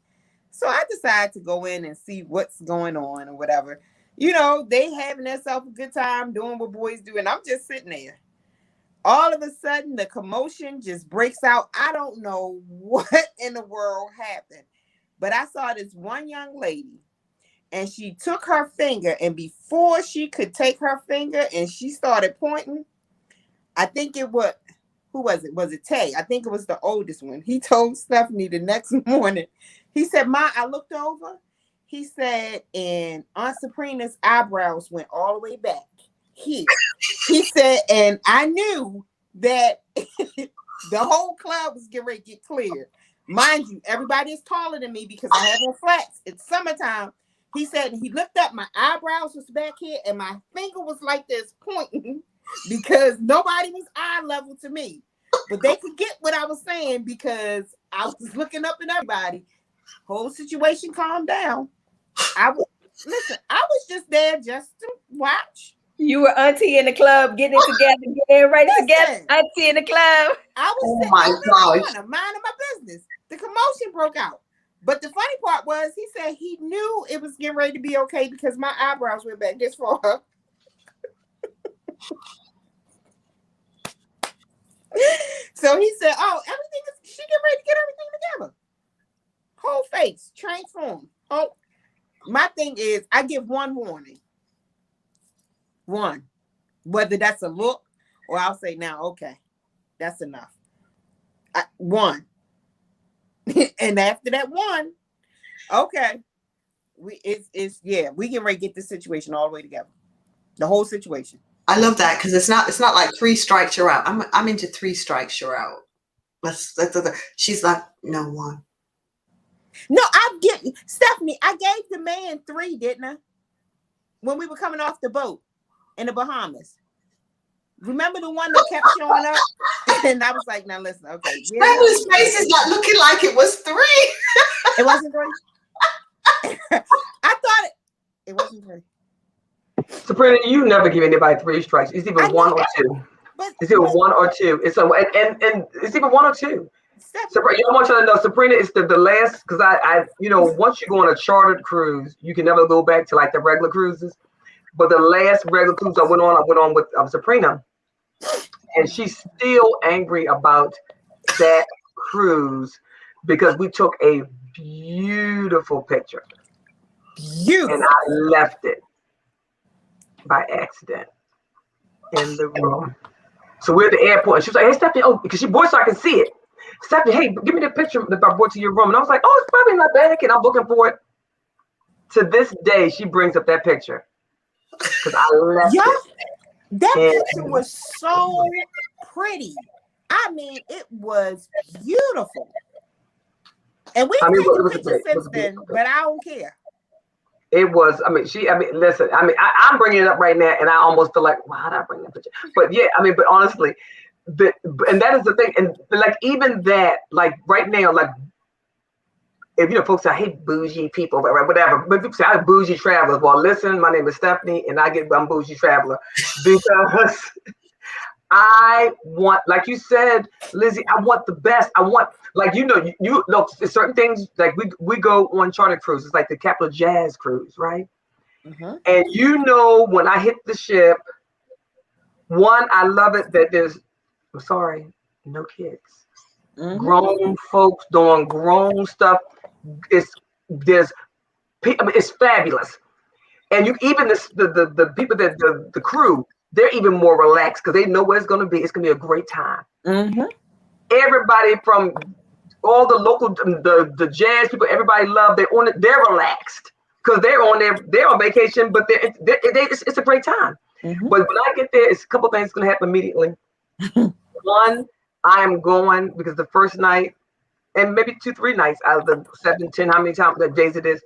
B: So I decided to go in and see what's going on or whatever. They having themselves a good time doing what boys do. And I'm just sitting there. All of a sudden, the commotion just breaks out. I don't know what in the world happened, but I saw this one young lady, and she took her finger, and before she could take her finger and she started pointing, I think it was, who was it? Was it Tay? I think it was the oldest one. He told Stephanie the next morning, he said, Ma, I looked over. He said, and Aunt Sabrina's eyebrows went all the way back here. He said, and I knew that the whole club was getting ready to get cleared. Mind you, everybody is taller than me because I have on flats. It's summertime. He said, and he looked up, my eyebrows was back here, and my finger was like this pointing because nobody was eye level to me. But they could get what I was saying because I was looking up at everybody. Whole situation calmed down. I was just there just to watch.
C: You were auntie in the club, getting it together, getting ready together. Auntie in the club.
B: I was
E: oh my gosh,
B: minding my business. The commotion broke out. But the funny part was, he said he knew it was getting ready to be okay because my eyebrows went back this far. So he said, "Oh, she getting ready to get everything together. Whole face transformed. Oh, my thing is, I give one warning. One, whether that's a look or I'll say, now, okay, that's enough. One, and after that one, okay, we get ready to get this situation all the way together, the whole situation."
E: I love that because it's not like 3 strikes you're out. I'm into 3 strikes you're out. She's like, no, 1.
B: No, Stephanie, I gave the man 3, didn't I? When we were coming off the boat in the Bahamas. Remember the one that kept showing up? And I was like, now listen, okay.
E: Steph's face is not looking like it was 3.
B: It wasn't 3? I thought it wasn't 3.
A: Sabrina, you never give anybody 3 strikes. It's either 1 or 2. It's either 1 or 2. It's and it's either 1 or 2. Sabrina, I want you to know, Sabrina is the last, because I once you go on a chartered cruise, you can never go back to like the regular cruises. But the last regular cruise I went on with Sabrina, and she's still angry about that cruise because we took a beautiful picture.
B: Beautiful.
A: And I left it by accident in the room. So we're at the airport, and she was like, "Hey, Stephanie," because she brought so I can see it. "Stephanie, hey, give me the picture that I brought to your room." And I was like, "Oh, it's probably in my bag," and I'm looking for it. To this day, she brings up that picture because I left it.
B: That picture was so pretty. I mean, it was beautiful. And we've taken pictures since then, but I don't care.
A: It was, listen, I'm bringing it up right now, and I almost feel like, why did I bring that picture? But yeah, but honestly, and that is the thing. And like, even that, like right now, like, if folks say, I hate bougie people, whatever, but people say, I'm bougie travelers. Well, listen, my name is Stephanie, and I'm bougie traveler because I want, like you said, Lizzy, I want the best. I want, like, you look, certain things, like we go on charter cruises, like the Capital Jazz cruise, right? Mm-hmm. And when I hit the ship, one, I love it that no kids. Mm-hmm. Grown folks doing grown stuff. It's fabulous. And even the people that the crew, they're even more relaxed because they know what it's going to be. It's going to be a great time. Mm-hmm. Everybody from all the local, the jazz people, everybody they're relaxed because they're on vacation, but it's a great time. Mm-hmm. But when I get there, it's a couple things going to happen immediately. One, I am going because the first night, and maybe 2-3 nights out of the 7, 10, how many days it is,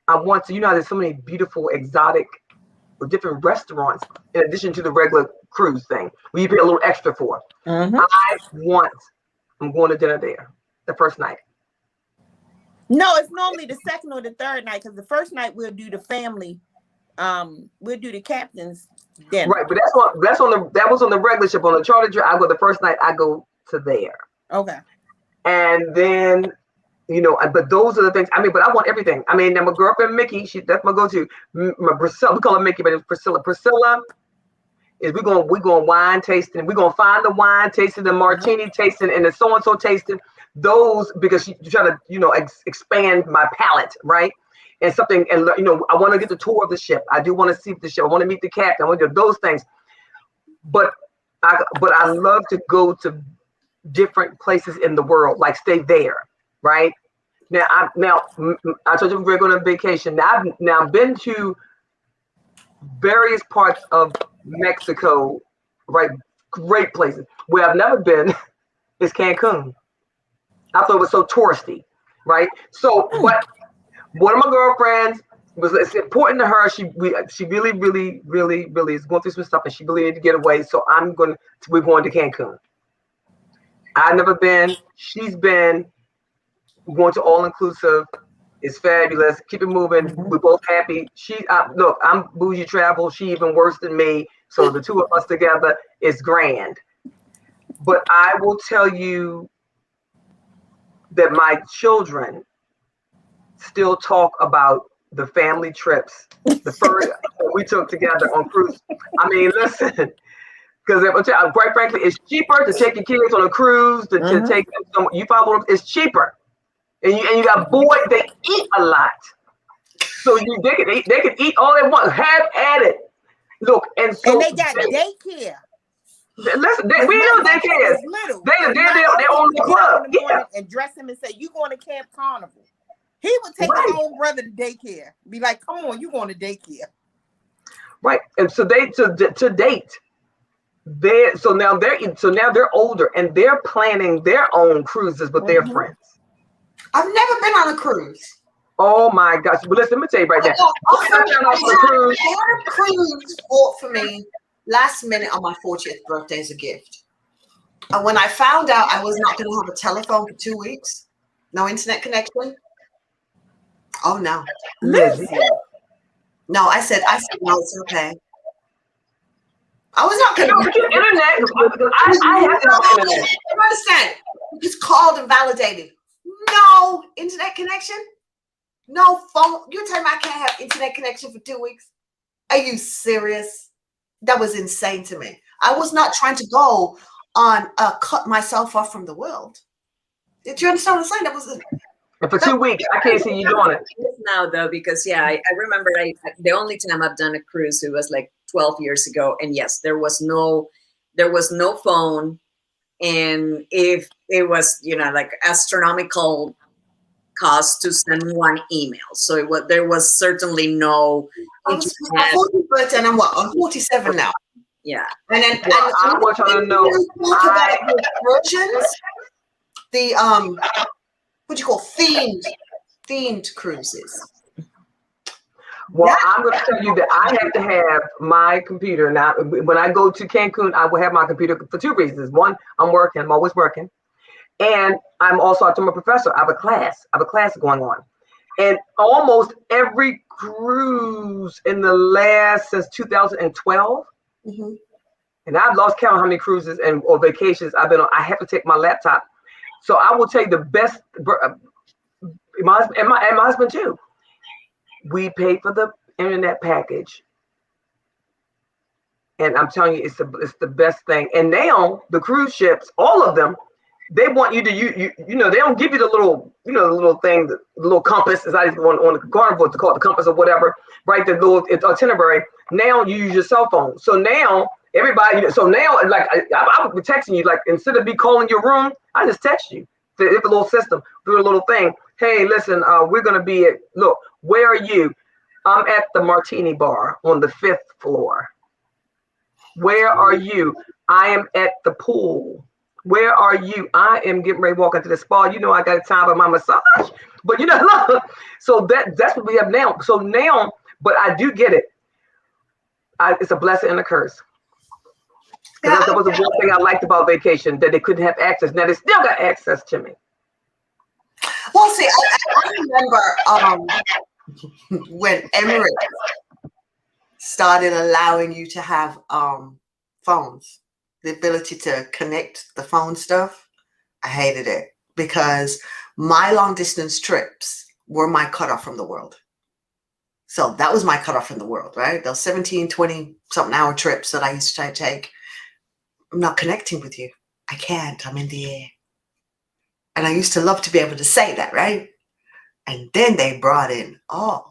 A: I want to, there's so many beautiful, exotic, or different restaurants in addition to the regular cruise thing where you pay a little extra for. Mm-hmm. I'm going to dinner there the first night.
B: No, it's normally the second or the third night because the first night we'll do the family, we'll do the captain's dinner. Right,
A: but that was on the regular ship. On the charter trip, I go the first night. I go to there.
B: Okay.
A: And then, but those are the things. But I want everything. I'm a girl up in Mickey. That's my go-to. Priscilla, we call her Mickey, but it's Priscilla. Priscilla is we're going wine tasting. We're gonna find the wine tasting, the martini tasting, and the so and so tasting. Those because you try to expand my palate, right? And something, and I want to get the tour of the ship. I do want to see the ship. I want to meet the captain. I want to do those things. But I love to go to different places in the world, like stay there, right? Now I told you we're going on vacation. Now I've been to various parts of Mexico, right? Great places. Where I've never been is Cancun. I thought it was so touristy, right? So, but one of my girlfriends it's important to her. She really, really, really, really is going through some stuff, and she really needed to get away. So we're going to Cancun. I've never been. She's been. We're going to all inclusive. It's fabulous. Keep it moving. We're both happy. Look, I'm bougie travel. She even worse than me. So the two of us together is grand. But I will tell you that my children still talk about the family trips, the first we took together on cruise. I mean, listen, because quite frankly, it's cheaper to take your kids on a cruise to take them somewhere. You follow them? It's cheaper, and you got boys. They eat a lot, so they can eat all they want. Have at it. Look, and they
B: got daycare.
A: Listen, we know daycare. They own the club.
B: Yeah. And dress him and say, "You going to Camp Carnival?" He would take his own brother to daycare. Be like, "Come on, you going to daycare?"
A: Right, and so they to date. So now they're older and they're planning their own cruises with their friends.
E: I've never been on a cruise.
A: Oh my gosh! But listen, let me tell you right now.
E: I had a cruise bought for me last minute on my 40th birthday as a gift. And when I found out I was not going to have a telephone for 2 weeks, no internet connection. Oh no,
A: Lizzy.
E: No, I said no, it's okay. I was not going to
A: get internet. I have no internet.
E: You understand? Just called and validated. No internet connection. No phone. You're telling me I can't have internet connection for 2 weeks? Are you serious? That was insane to me. I was not trying to go on cut myself off from the world. Did you understand what I'm saying? That was
A: and for 2 weeks, I can't see you doing it
D: now, though, because I remember the only time I've done a cruise, it was like 12 years ago, and yes, there was no phone, and if it was like astronomical cost to send one email, so there was certainly no.
E: I was 40 birthday, and I'm what? I'm 47 now.
D: Yeah,
E: and then
A: I want you to know
E: versions. The what do you call themed cruises.
A: Well, I'm going to tell you that I have to have my computer. Now, when I go to Cancun, I will have my computer for 2 reasons. One, I'm working. I'm always working. And I'm also a professor. I have a class going on. And almost every cruise in the last, since 2012, and I've lost count of how many cruises or vacations I've been on. I have to take my laptop. So I will tell you the best, my husband too. We paid for the internet package, and I'm telling you, it's the best thing. And now the cruise ships, all of them, they want you to they don't give you the little the little thing, the little compass, as I on the Carnival to call it the compass or whatever, right? The little itinerary. Now you use your cell phone. So now everybody, so now like I would be texting you, like instead of me calling your room, I just text you through the little system, through a little thing. Hey, listen, we're gonna be at. Look, where are you? I'm at the Martini Bar on the 5th floor. Where are you? I am at the pool. Where are you? I am getting ready to walk into the spa. I got time for my massage. But look, so that's what we have now. So now, but I do get it. It's a blessing and a curse. Because that was the one thing I liked about vacation, that they couldn't have access. Now they still got access to me.
E: Well, see, I remember when Emirates started allowing you to have phones, the ability to connect the phone stuff. I hated it because my long distance trips were my cutoff from the world. So that was my cutoff in the world, right? Those 17, 20 something hour trips that I used to try to take. I'm not connecting with you. I can't. I'm in the air. And I used to love to be able to say that, right? And then they brought in right?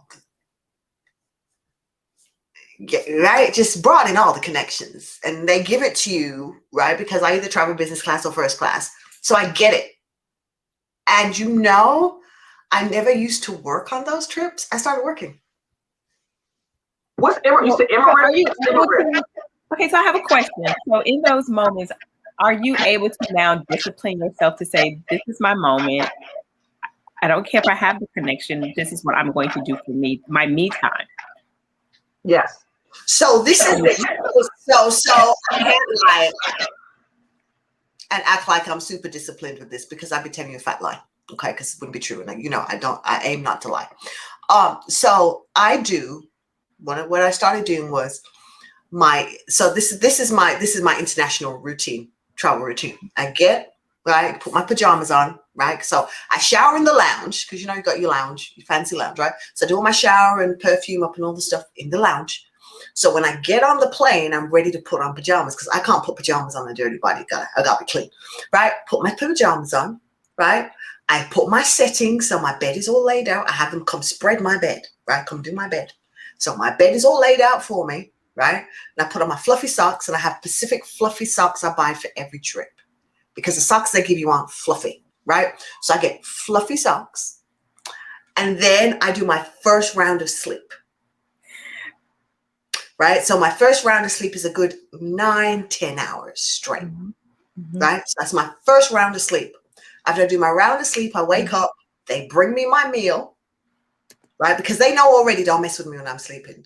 E: Just brought in all the connections. And they give it to you, right? Because I either travel business class or first class. So I get it. And I never used to work on those trips. I started working.
A: What's you said Emirates?
C: Okay, so I have a question. So in those moments, are you able to now discipline yourself to say, this is my moment. I don't care if I have the connection. This is what I'm going to do for me, my me time.
A: Yes.
E: So this is it. So I can't lie and act like I'm super disciplined with this, because I'd be telling you a fat lie. Okay, because it wouldn't be true. And I aim not to lie. So I do what I started doing was this is my international routine, travel routine. I get right, put my pajamas on, right? So I shower in the lounge, because you got your lounge, your fancy lounge, right? So I do all my shower and perfume up and all the stuff in the lounge. So when I get on the plane, I'm ready to put on pajamas, because I can't put pajamas on a dirty body. I gotta be clean, right? Put my pajamas on, right? I put my settings, so my bed is all laid out. I have them come spread my bed, right? Come do my bed. So my bed is all laid out for me, right? And I put on my fluffy socks, and I have specific fluffy socks I buy for every trip, because the socks they give you aren't fluffy, right? So I get fluffy socks, and then I do my first round of sleep, right? So my first round of sleep is a good 9-10 hours straight, right? So that's my first round of sleep. After I do my round of sleep, I wake up, they bring me my meal, right? Because they know already, don't mess with me when I'm sleeping.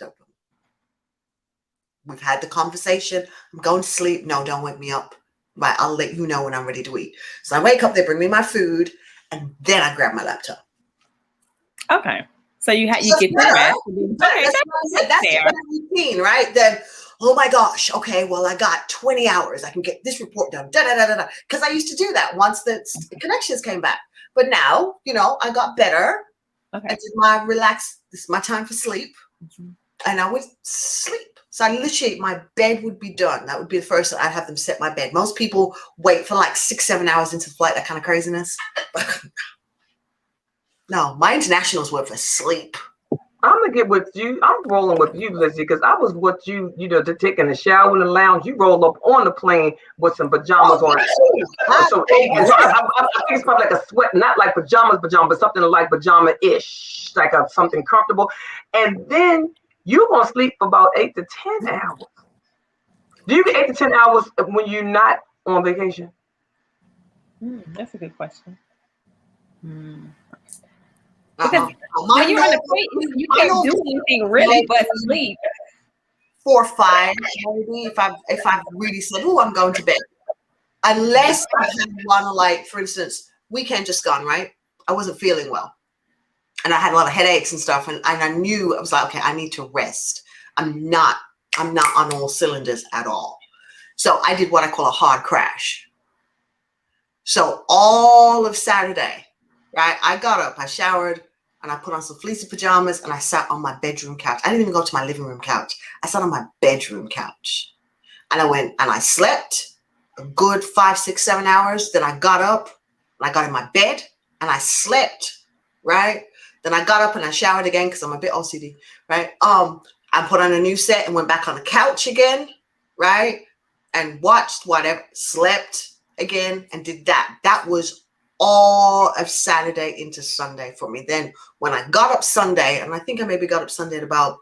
E: We've had the conversation. I'm going to sleep. No, don't wake me up. Right, I'll let you know when I'm ready to eat. So I wake up, they bring me my food, and then I grab my laptop.
C: Okay. So you get the rest. Okay,
E: that's the routine, right? Then, oh my gosh, okay, well, I got 20 hours. I can get this report done. Because I used to do that once the connections came back. But now, I got better. Okay. I did my relax. This is my time for sleep. And I would sleep. So I literally, my bed would be done. That would be the first, I'd have them set my bed. Most people wait for like 6-7 hours into the flight, that kind of craziness. No, my internationals were for sleep.
A: I'm going to get with you. I'm rolling with you, Lizzy, because I was with you, to taking a shower in the lounge. You roll up on the plane with some pajamas on. So I think it's probably like a sweat, not like pajamas, but something like pajama-ish, like something comfortable. And then you're going to sleep for about 8 to 10 hours. Do you get 8 to 10 hours when you're not on vacation?
C: That's a good question. Because when you're on the plane, you can't do anything really but sleep.
E: 4 or 5, maybe, if I've really said, oh, I'm going to bed. Unless I had one, like, for instance, weekend just gone, right? I wasn't feeling well. And I had a lot of headaches and stuff. And I knew, I was like, okay, I need to rest. I'm not on all cylinders at all. So I did what I call a hard crash. So all of Saturday, right? I got up, I showered, and I put on some fleecy pajamas, and I sat on my bedroom couch. I didn't even go to my living room couch. I sat on my bedroom couch. And I went and I slept a good 5, 6, 7 hours. Then I got up and I got in my bed and I slept, right? Then I got up and I showered again because I'm a bit OCD, right? I put on a new set and went back on the couch again, right? And watched whatever, slept again and did that. That was all of Saturday into Sunday for me. Then when I got up Sunday, and I think I maybe got up Sunday at about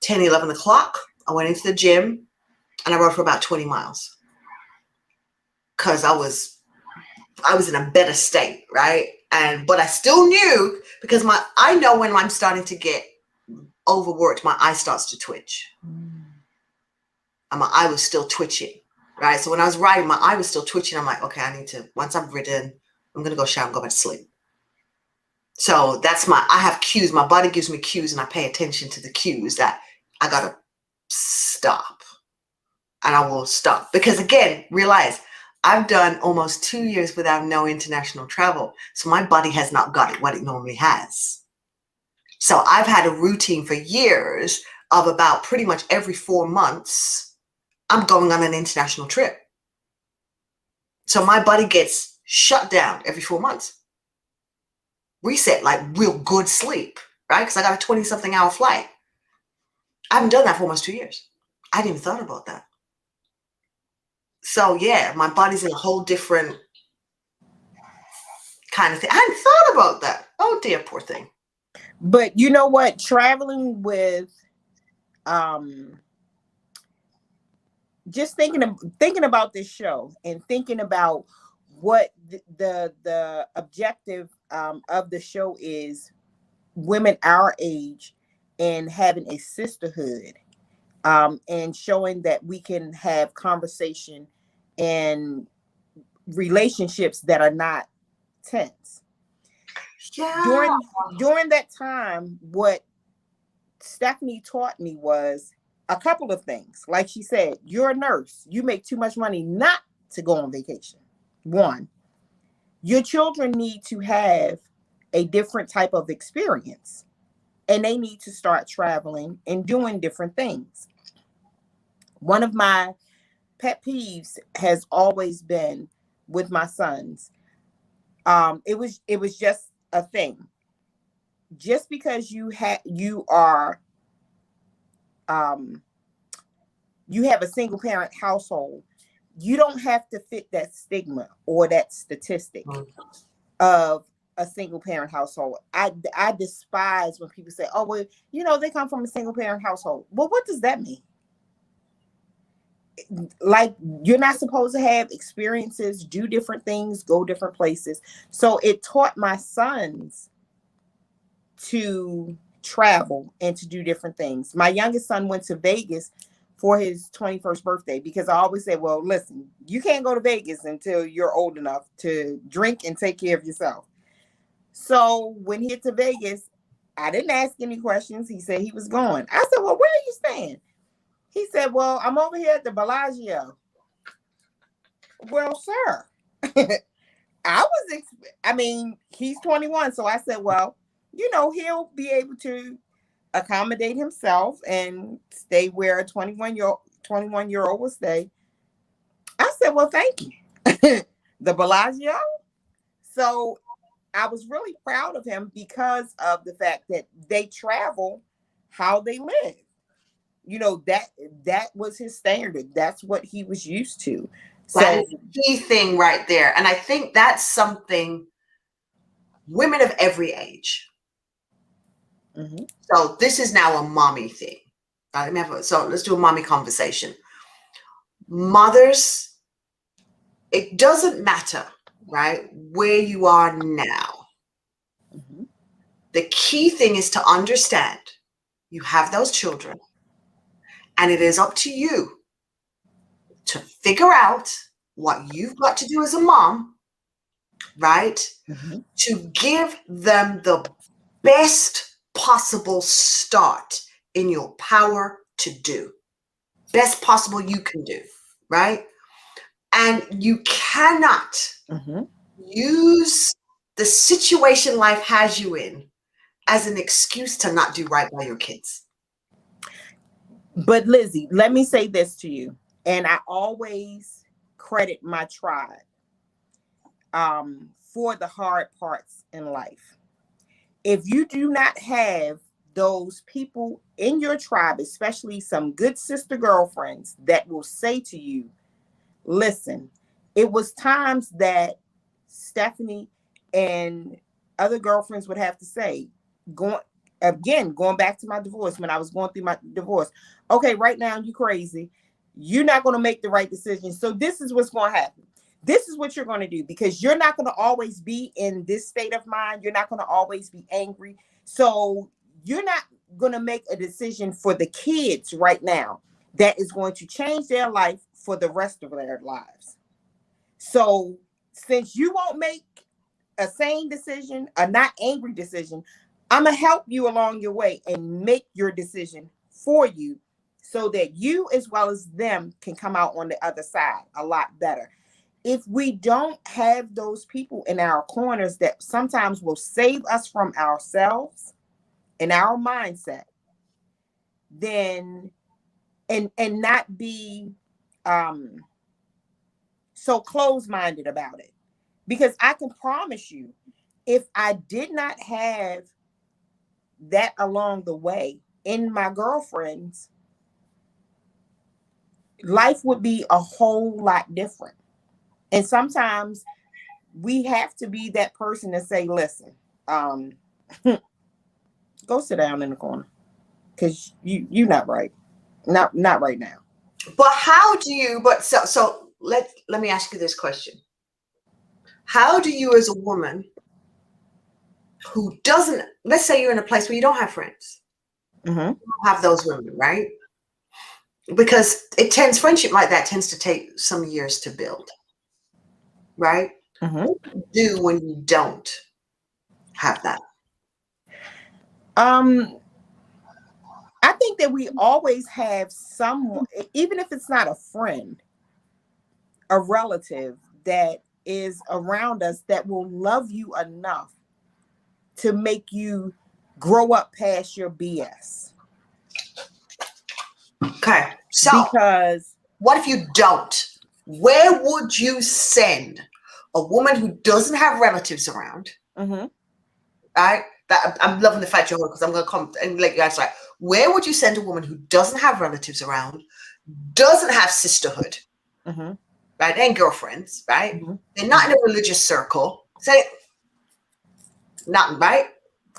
E: 10, 11 o'clock, I went into the gym and I rode for about 20 miles because I was in a better state, right? But I still knew, because I know when I'm starting to get overworked, my eye starts to twitch. And my eye was still twitching, right? So when I was riding, my eye was still twitching. I'm like, okay, I need to, once I'm ridden, I'm going to go shower and go back to sleep. So I have cues. My body gives me cues, and I pay attention to the cues that I got to stop. And I will stop. Because again, realize I've done almost 2 years without no international travel. So my body has not got it what it normally has. So I've had a routine for years of about pretty much every 4 months, I'm going on an international trip. So my body gets shut down every 4 months. Reset, like real good sleep, right? Because I got a 20-something hour flight. I haven't done that for almost 2 years. I hadn't even thought about that. So yeah, my body's in a whole different kind of thing. I hadn't thought about that. Oh dear, poor thing.
B: But you know what? Traveling with just thinking about this show and thinking about what the objective of the show is, women our age and having a sisterhood, and showing that we can have conversation and relationships that are not tense.
E: Yeah.
B: During that time, what Stephanie taught me was a couple of things. Like she said, you're a nurse. You make too much money not to go on vacation. One, your children need to have a different type of experience, and they need to start traveling and doing different things. One of my pet peeves has always been with my sons. It was just a thing. Just because you have a single parent household, you don't have to fit that stigma or that statistic of a single parent household. I despise when people say, oh, well, they come from a single parent household. Well, what does that mean? Like, you're not supposed to have experiences, do different things, go different places. So it taught my sons to travel and to do different things. My youngest son went to Vegas for his 21st birthday because I always say, well, listen, you can't go to Vegas until you're old enough to drink and take care of yourself. So when he hit to Vegas, I didn't ask any questions. He said he was going. I said, well, where are you staying? He said, well, I'm over here at the Bellagio. Well, sir, he's 21. So I said, well, he'll be able to accommodate himself and stay where a 21-year-old will stay. I said, well, thank you. The Bellagio. So I was really proud of him because of the fact that they travel how they live. That was his standard. That's what he was used to.
E: That is the key thing right there. And I think that's something women of every age. Mm-hmm. So this is now a mommy thing. So let's do a mommy conversation. Mothers, it doesn't matter, right, where you are now. Mm-hmm. The key thing is to understand you have those children, and it is up to you to figure out what you've got to do as a mom, right? Mm-hmm. To give them the best possible start in your power to do. Best possible you can do, right? And you cannot mm-hmm. use the situation life has you in as an excuse to not do right by your kids.
B: But Lizzy, let me say this to you. And I always credit my tribe for the hard parts in life. If you do not have those people in your tribe, especially some good sister girlfriends that will say to you, listen, it was times that Stephanie and other girlfriends would have to say, going back to my divorce, when I was going through my divorce, okay, right now you crazy. You're not going to make the right decision. So this is what's going to happen. This is what you're going to do, because you're not going to always be in this state of mind. You're not going to always be angry. So you're not going to make a decision for the kids right now that is going to change their life for the rest of their lives. So since you won't make a sane decision, a not angry decision, I'm going to help you along your way and make your decision for you so that you as well as them can come out on the other side a lot better. If we don't have those people in our corners that sometimes will save us from ourselves in our mindset, then and not be so closed-minded about it. Because I can promise you, if I did not have that along the way in my girlfriends, life would be a whole lot different. And sometimes we have to be that person to say, listen, go sit down in the corner, because you're not right. Not right now.
E: But how do you, so let me ask you this question. How do you, as a woman who doesn't, let's say you're in a place where you don't have friends, you don't have those women, right? Because friendship like that tends to take some years to build, right? What do you do when you don't have that?
B: I think that we always have someone, even if it's not a friend, a relative that is around us that will love you enough to make you grow up past your BS.
E: Okay, so
B: because
E: what if you don't? Where would you send a woman who doesn't have relatives around? Right? I'm loving the fact you're on, because I'm going to come and let you answer. Right? Where would you send a woman who doesn't have relatives around, doesn't have sisterhood, right? They ain't girlfriends, right? They're not in a religious circle. Say nothing, right?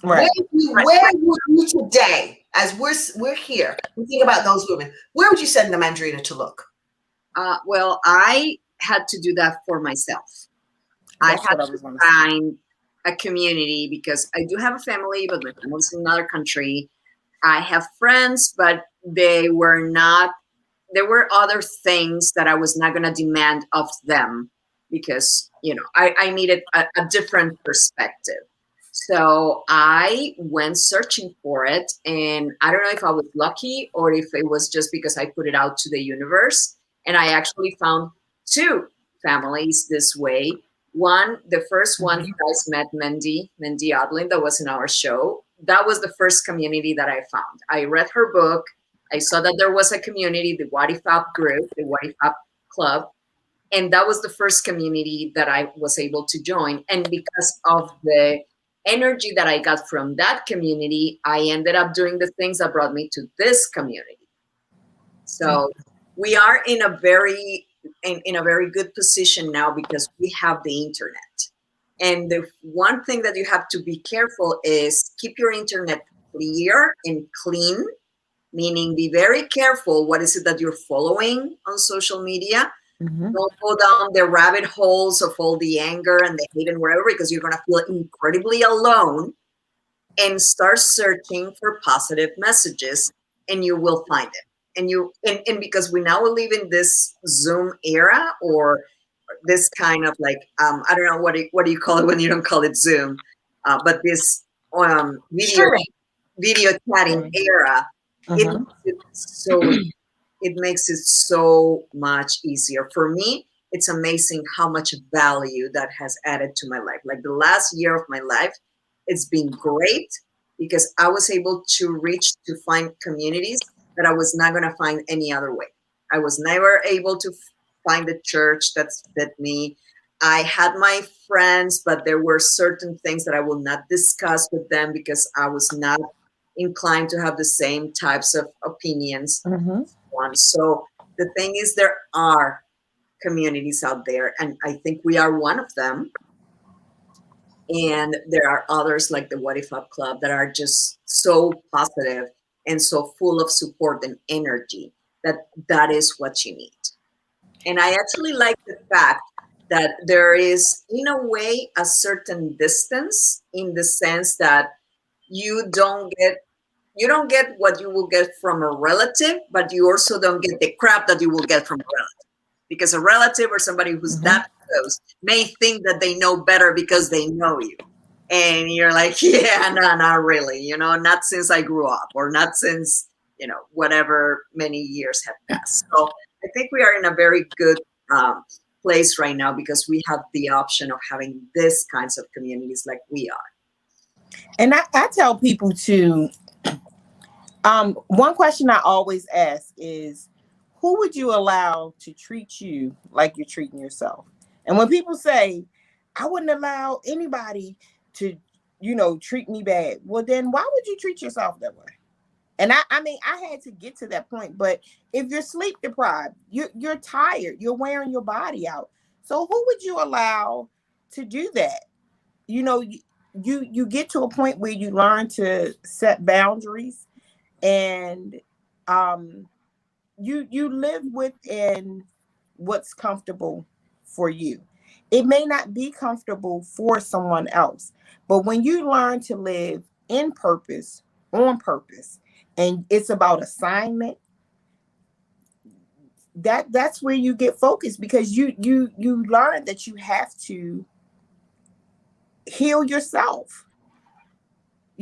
B: Right.
E: Where would you today, as we're here, we think about those women, where would you send them, Andrina, to look?
D: Well, I had to do that for myself.
B: That's
D: I had
B: what I was
D: to find a community, because I do have a family, but my family's in another country. I have friends, but there were other things that I was not going to demand of them, because, I needed a different perspective. So I went searching for it, and I don't know if I was lucky or if it was just because I put it out to the universe, and I actually found 2 families this way. The first one, you guys met Mandy Odlin, that was in our show. That was the first community that I found. I read her book. I saw that there was a community, the What If Up group, the What If Up Club. And that was the first community that I was able to join. And because of the energy that I got from that community, I ended up doing the things that brought me to this community. So we are in a very good position now, because we have the internet. And the one thing that you have to be careful is keep your internet clear and clean, meaning be very careful what is it that you're following on social media. Don't go down the rabbit holes of all the anger and the hate and whatever, because you're going to feel incredibly alone. And start searching for positive messages, and you will find it. And because we now live in this Zoom era, or this kind of like, I don't know, what do you call it when you don't call it Zoom, but this video chatting era, it makes it so much easier. For me, it's amazing how much value that has added to my life. Like the last year of my life, it's been great, because I was able to find communities that I was not going to find any other way. I was never able to find a church that fit me. I had my friends, but there were certain things that I will not discuss with them, because I was not inclined to have the same types of opinions. So the thing is, there are communities out there, and I think we are one of them. And there are others like the What If Up Club that are just so positive and so full of support and energy, that is what you need. And I actually like the fact that there is, in a way, a certain distance, in the sense that you don't get what you will get from a relative, but you also don't get the crap that you will get from a relative. Because a relative or somebody who's that close may think that they know better because they know you. And you're like, yeah, no, not really, not since I grew up, or not since, whatever many years have passed. So I think we are in a very good place right now, because we have the option of having this kinds of communities like we are.
B: And I tell people to One question I always ask is, who would you allow to treat you like you're treating yourself? And when people say, I wouldn't allow anybody to, treat me bad, well, then why would you treat yourself that way? And I mean, I had to get to that point. But if you're sleep deprived, you're tired, you're wearing your body out. So who would you allow to do that? You get to a point where you learn to set boundaries, and you live within what's comfortable for you. It may not be comfortable for someone else, but when you learn to live in purpose, on purpose, and it's about assignment, that's where you get focused, because you learn that you have to heal yourself.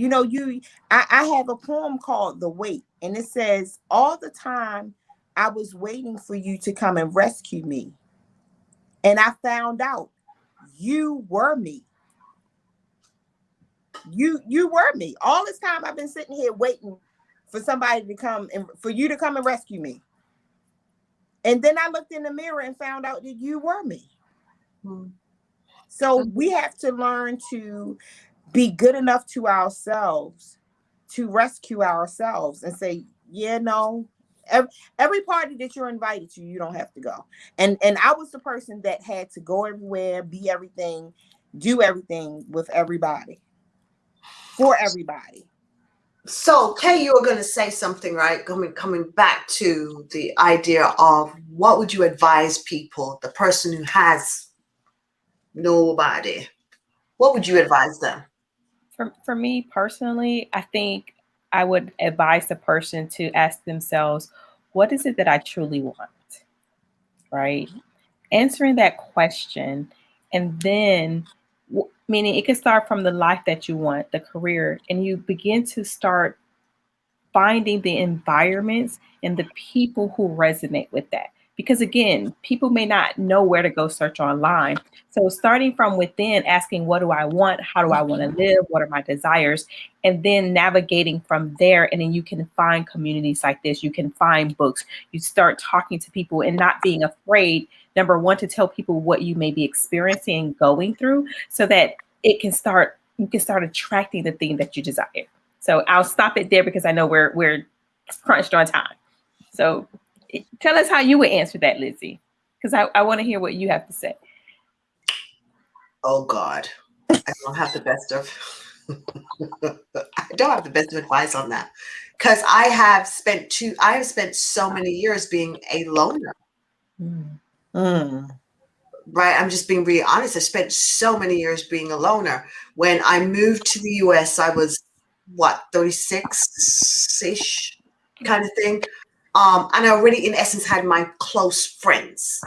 B: I have a poem called The Wait, and it says, all the time I was waiting for you to come and rescue me, and I found out you were me. You were me. All this time I've been sitting here waiting for somebody to come, and for you to come and rescue me. And then I looked in the mirror and found out that you were me. So we have to learn to be good enough to ourselves to rescue ourselves and say, yeah, no, every party that you're invited to, you don't have to go. And I was the person that had to go everywhere, be everything, do everything with everybody, for everybody.
E: So, Kay, you were going to say something, right? Coming back to the idea of what would you advise people, the person who has nobody, what would you advise them?
C: For me personally, I think I would advise the person to ask themselves, what is it that I truly want? Right? Answering that question, and then meaning it can start from the life that you want, the career, and you begin to start finding the environments and the people who resonate with that. Because again, people may not know where to go search online. So starting from within, asking, what do I want? How do I want to live? What are my desires? And then navigating from there. And then you can find communities like this. You can find books. You start talking to people and not being afraid, number one, to tell people what you may be experiencing and going through, so that you can start attracting the thing that you desire. So I'll stop it there because I know we're crunched on time. So tell us how you would answer that, Lizzy, because I want to hear what you have to say.
E: Oh God, I don't have the best of advice on that, because I have spent so many years being a loner. Right, I'm just being really honest. I spent so many years being a loner. When I moved to the US, I was 36-ish kind of thing. And I already, in essence, had my close friends,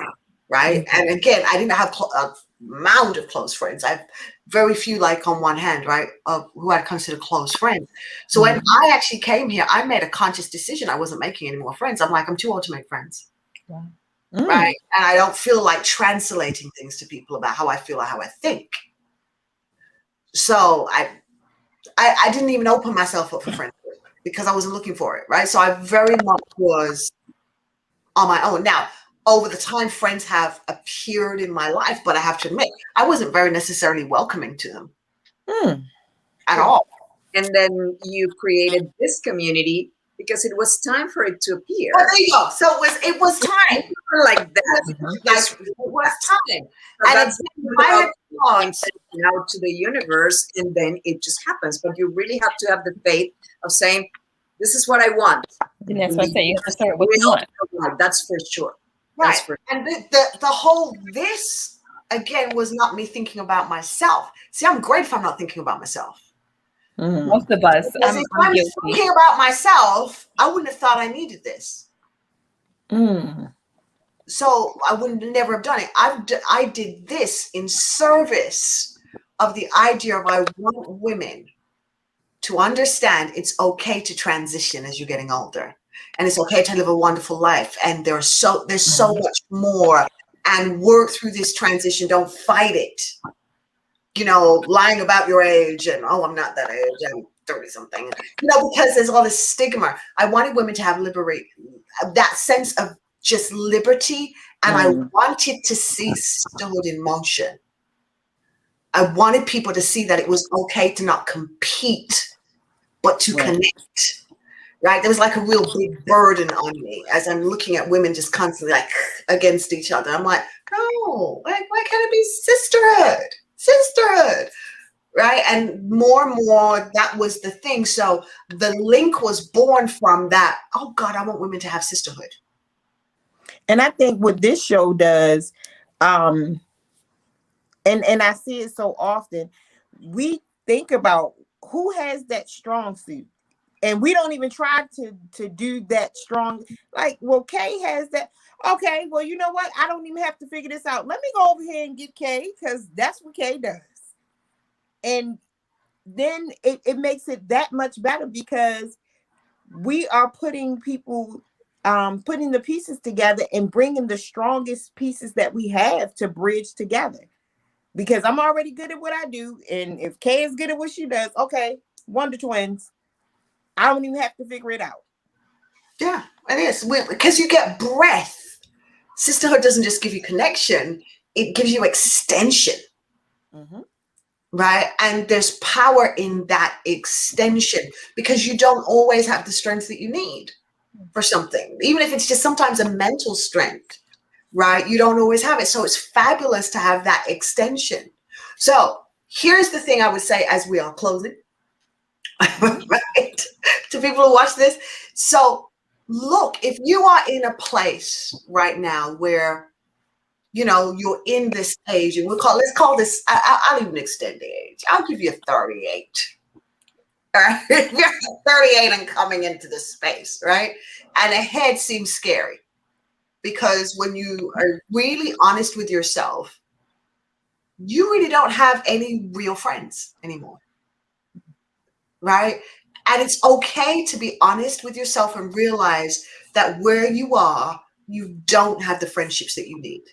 E: right? And again, I didn't have a mound of close friends. I have very few, like on one hand, right, of who I'd consider close friends. So when I actually came here, I made a conscious decision. I wasn't making any more friends. I'm like, I'm too old to make friends.
C: Yeah.
E: Right. And I don't feel like translating things to people about how I feel or how I think. So I didn't even open myself up for friendship because I wasn't looking for it. Right. So I very much was on my own. Now, over the time, friends have appeared in my life, but I have to admit, I wasn't very necessarily welcoming to them at all.
D: And then you created this community because it was time for it to appear.
E: Oh, there you go. So it was time.
D: Like that.
E: Like, it was time.
D: So
E: And
D: that's
E: I had
D: out to the universe, and then it just happens. But you really have to have the faith of saying, this is what I want.
C: And that's what I say. You have to start with what you want.
D: That's for sure.
E: Right. And the whole, this again was not me thinking about myself. See, I'm great if I'm not thinking about myself.
C: Most of us.
E: If I'm thinking about myself, I wouldn't have thought I needed this. So I would never have done it. I did this in service of the idea of I want women to understand it's okay to transition as you're getting older, and it's okay to live a wonderful life. And there's so much more, and work through this transition. Don't fight it. You know, lying about your age and, oh, I'm not that age, and 30 something, because there's all this stigma. I wanted women to have that sense of just liberty. And I wanted to see sisterhood in motion. I wanted people to see that it was okay to not compete, but to connect. Right? There was like a real big burden on me as I'm looking at women just constantly like against each other. I'm like, no, why can't it be sisterhood? Sisterhood. Right? And more, that was the thing. So the link was born from that. Oh God, I want women to have sisterhood.
B: And I think what this show does, and I see it so often, we think about who has that strong suit. And we don't even try to do that strong. Like, well, Kay has that. Okay, well, you know what? I don't even have to figure this out. Let me go over here and get Kay, because that's what Kay does. And then it makes it that much better, because we are putting people, putting the pieces together and bringing the strongest pieces that we have to bridge together. Because I'm already good at what I do. And if Kay is good at what she does, okay, Wonder Twins. I don't even have to figure it out.
E: Yeah, it is. Because you get breadth. Sisterhood doesn't just give you connection, it gives you extension. Right? And there's power in that extension, because you don't always have the strength that you need for something. Even if it's just sometimes a mental strength, right? You don't always have it. So it's fabulous to have that extension. So here's the thing I would say as we are closing. Right, to people who watch this. So look, if you are in a place right now where you're in this age, and let's call this, I'll even extend the age. I'll give you 38. All right, if you're 38 and coming into this space, right, and ahead seems scary, because when you are really honest with yourself, you really don't have any real friends anymore. Right? And it's okay to be honest with yourself and realize that where you are, you don't have the friendships that you need.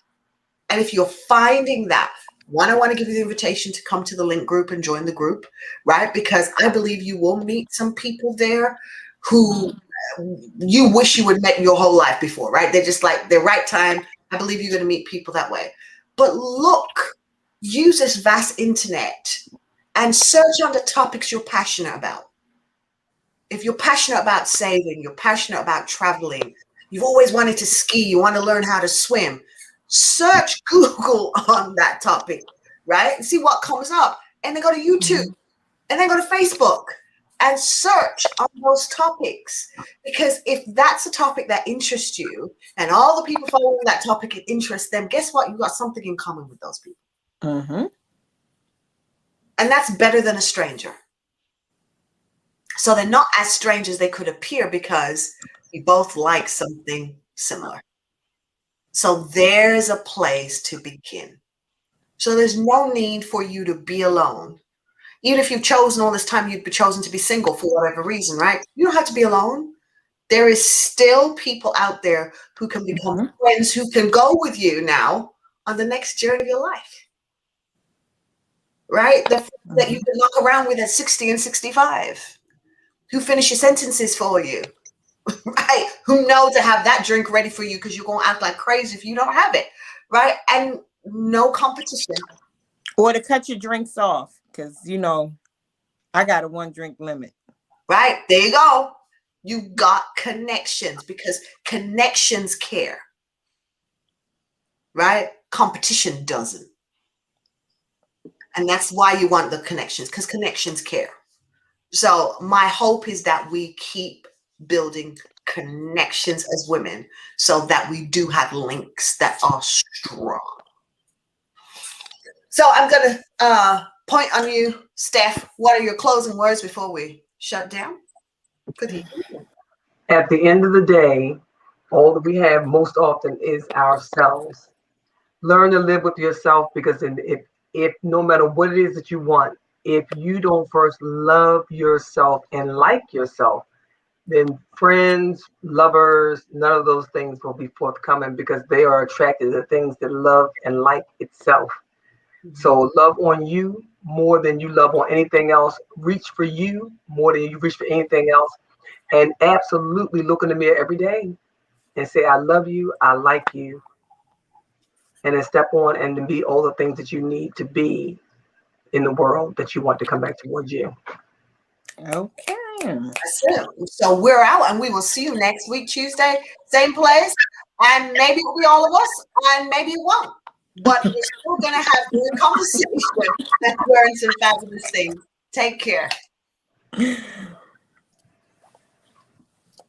E: And if you're finding that, I want to give you the invitation to come to the link group and join the group, right? Because I believe you will meet some people there who you wish you would met your whole life before, right? They're just like the right time. I believe you're going to meet people that way. But look, use this vast internet and search on the topics you're passionate about. If you're passionate about saving, you're passionate about traveling, you've always wanted to ski, you want to learn how to swim, search Google on that topic, right? And see what comes up. And then go to YouTube, and then go to Facebook and search on those topics. Because if that's a topic that interests you and all the people following that topic, it interests them, guess what? You got something in common with those people. And that's better than a stranger. So they're not as strange as they could appear, because you both like something similar. So there's a place to begin. So there's no need for you to be alone. Even if you've chosen all this time, you've chosen to be single for whatever reason, right? You don't have to be alone. There is still people out there who can become friends, who can go with you now on the next journey of your life. Right? The friends that you can walk around with at 60 and 65, who finish your sentences for you, right? Who know to have that drink ready for you, because you're going to act like crazy if you don't have it, right? And no competition.
B: Or to cut your drinks off, because, I got a 1 drink limit.
E: Right? There you go. You got connections, because connections care. Right? Competition doesn't. And that's why you want the connections, because connections care. So my hope is that we keep building connections as women, so that we do have links that are strong. So I'm going to point on you, Steph. What are your closing words before we shut down?
A: At the end of the day, all that we have most often is ourselves. Learn to live with yourself, because if no matter what it is that you want, if you don't first love yourself and like yourself, then friends, lovers, none of those things will be forthcoming, because they are attracted to things that love and like itself. So love on you, more than you love on anything else. Reach for you more than you reach for anything else. And absolutely look in the mirror every day and say, I love you, I like you. And then step on and then be all the things that you need to be in the world that you want to come back towards you.
B: Okay.
E: That's it. So we're out, and we will see you next week, Tuesday, same place. And maybe it'll be all of us, and maybe it won't. But we're still going to have good conversation and learn some fabulous things. Take care.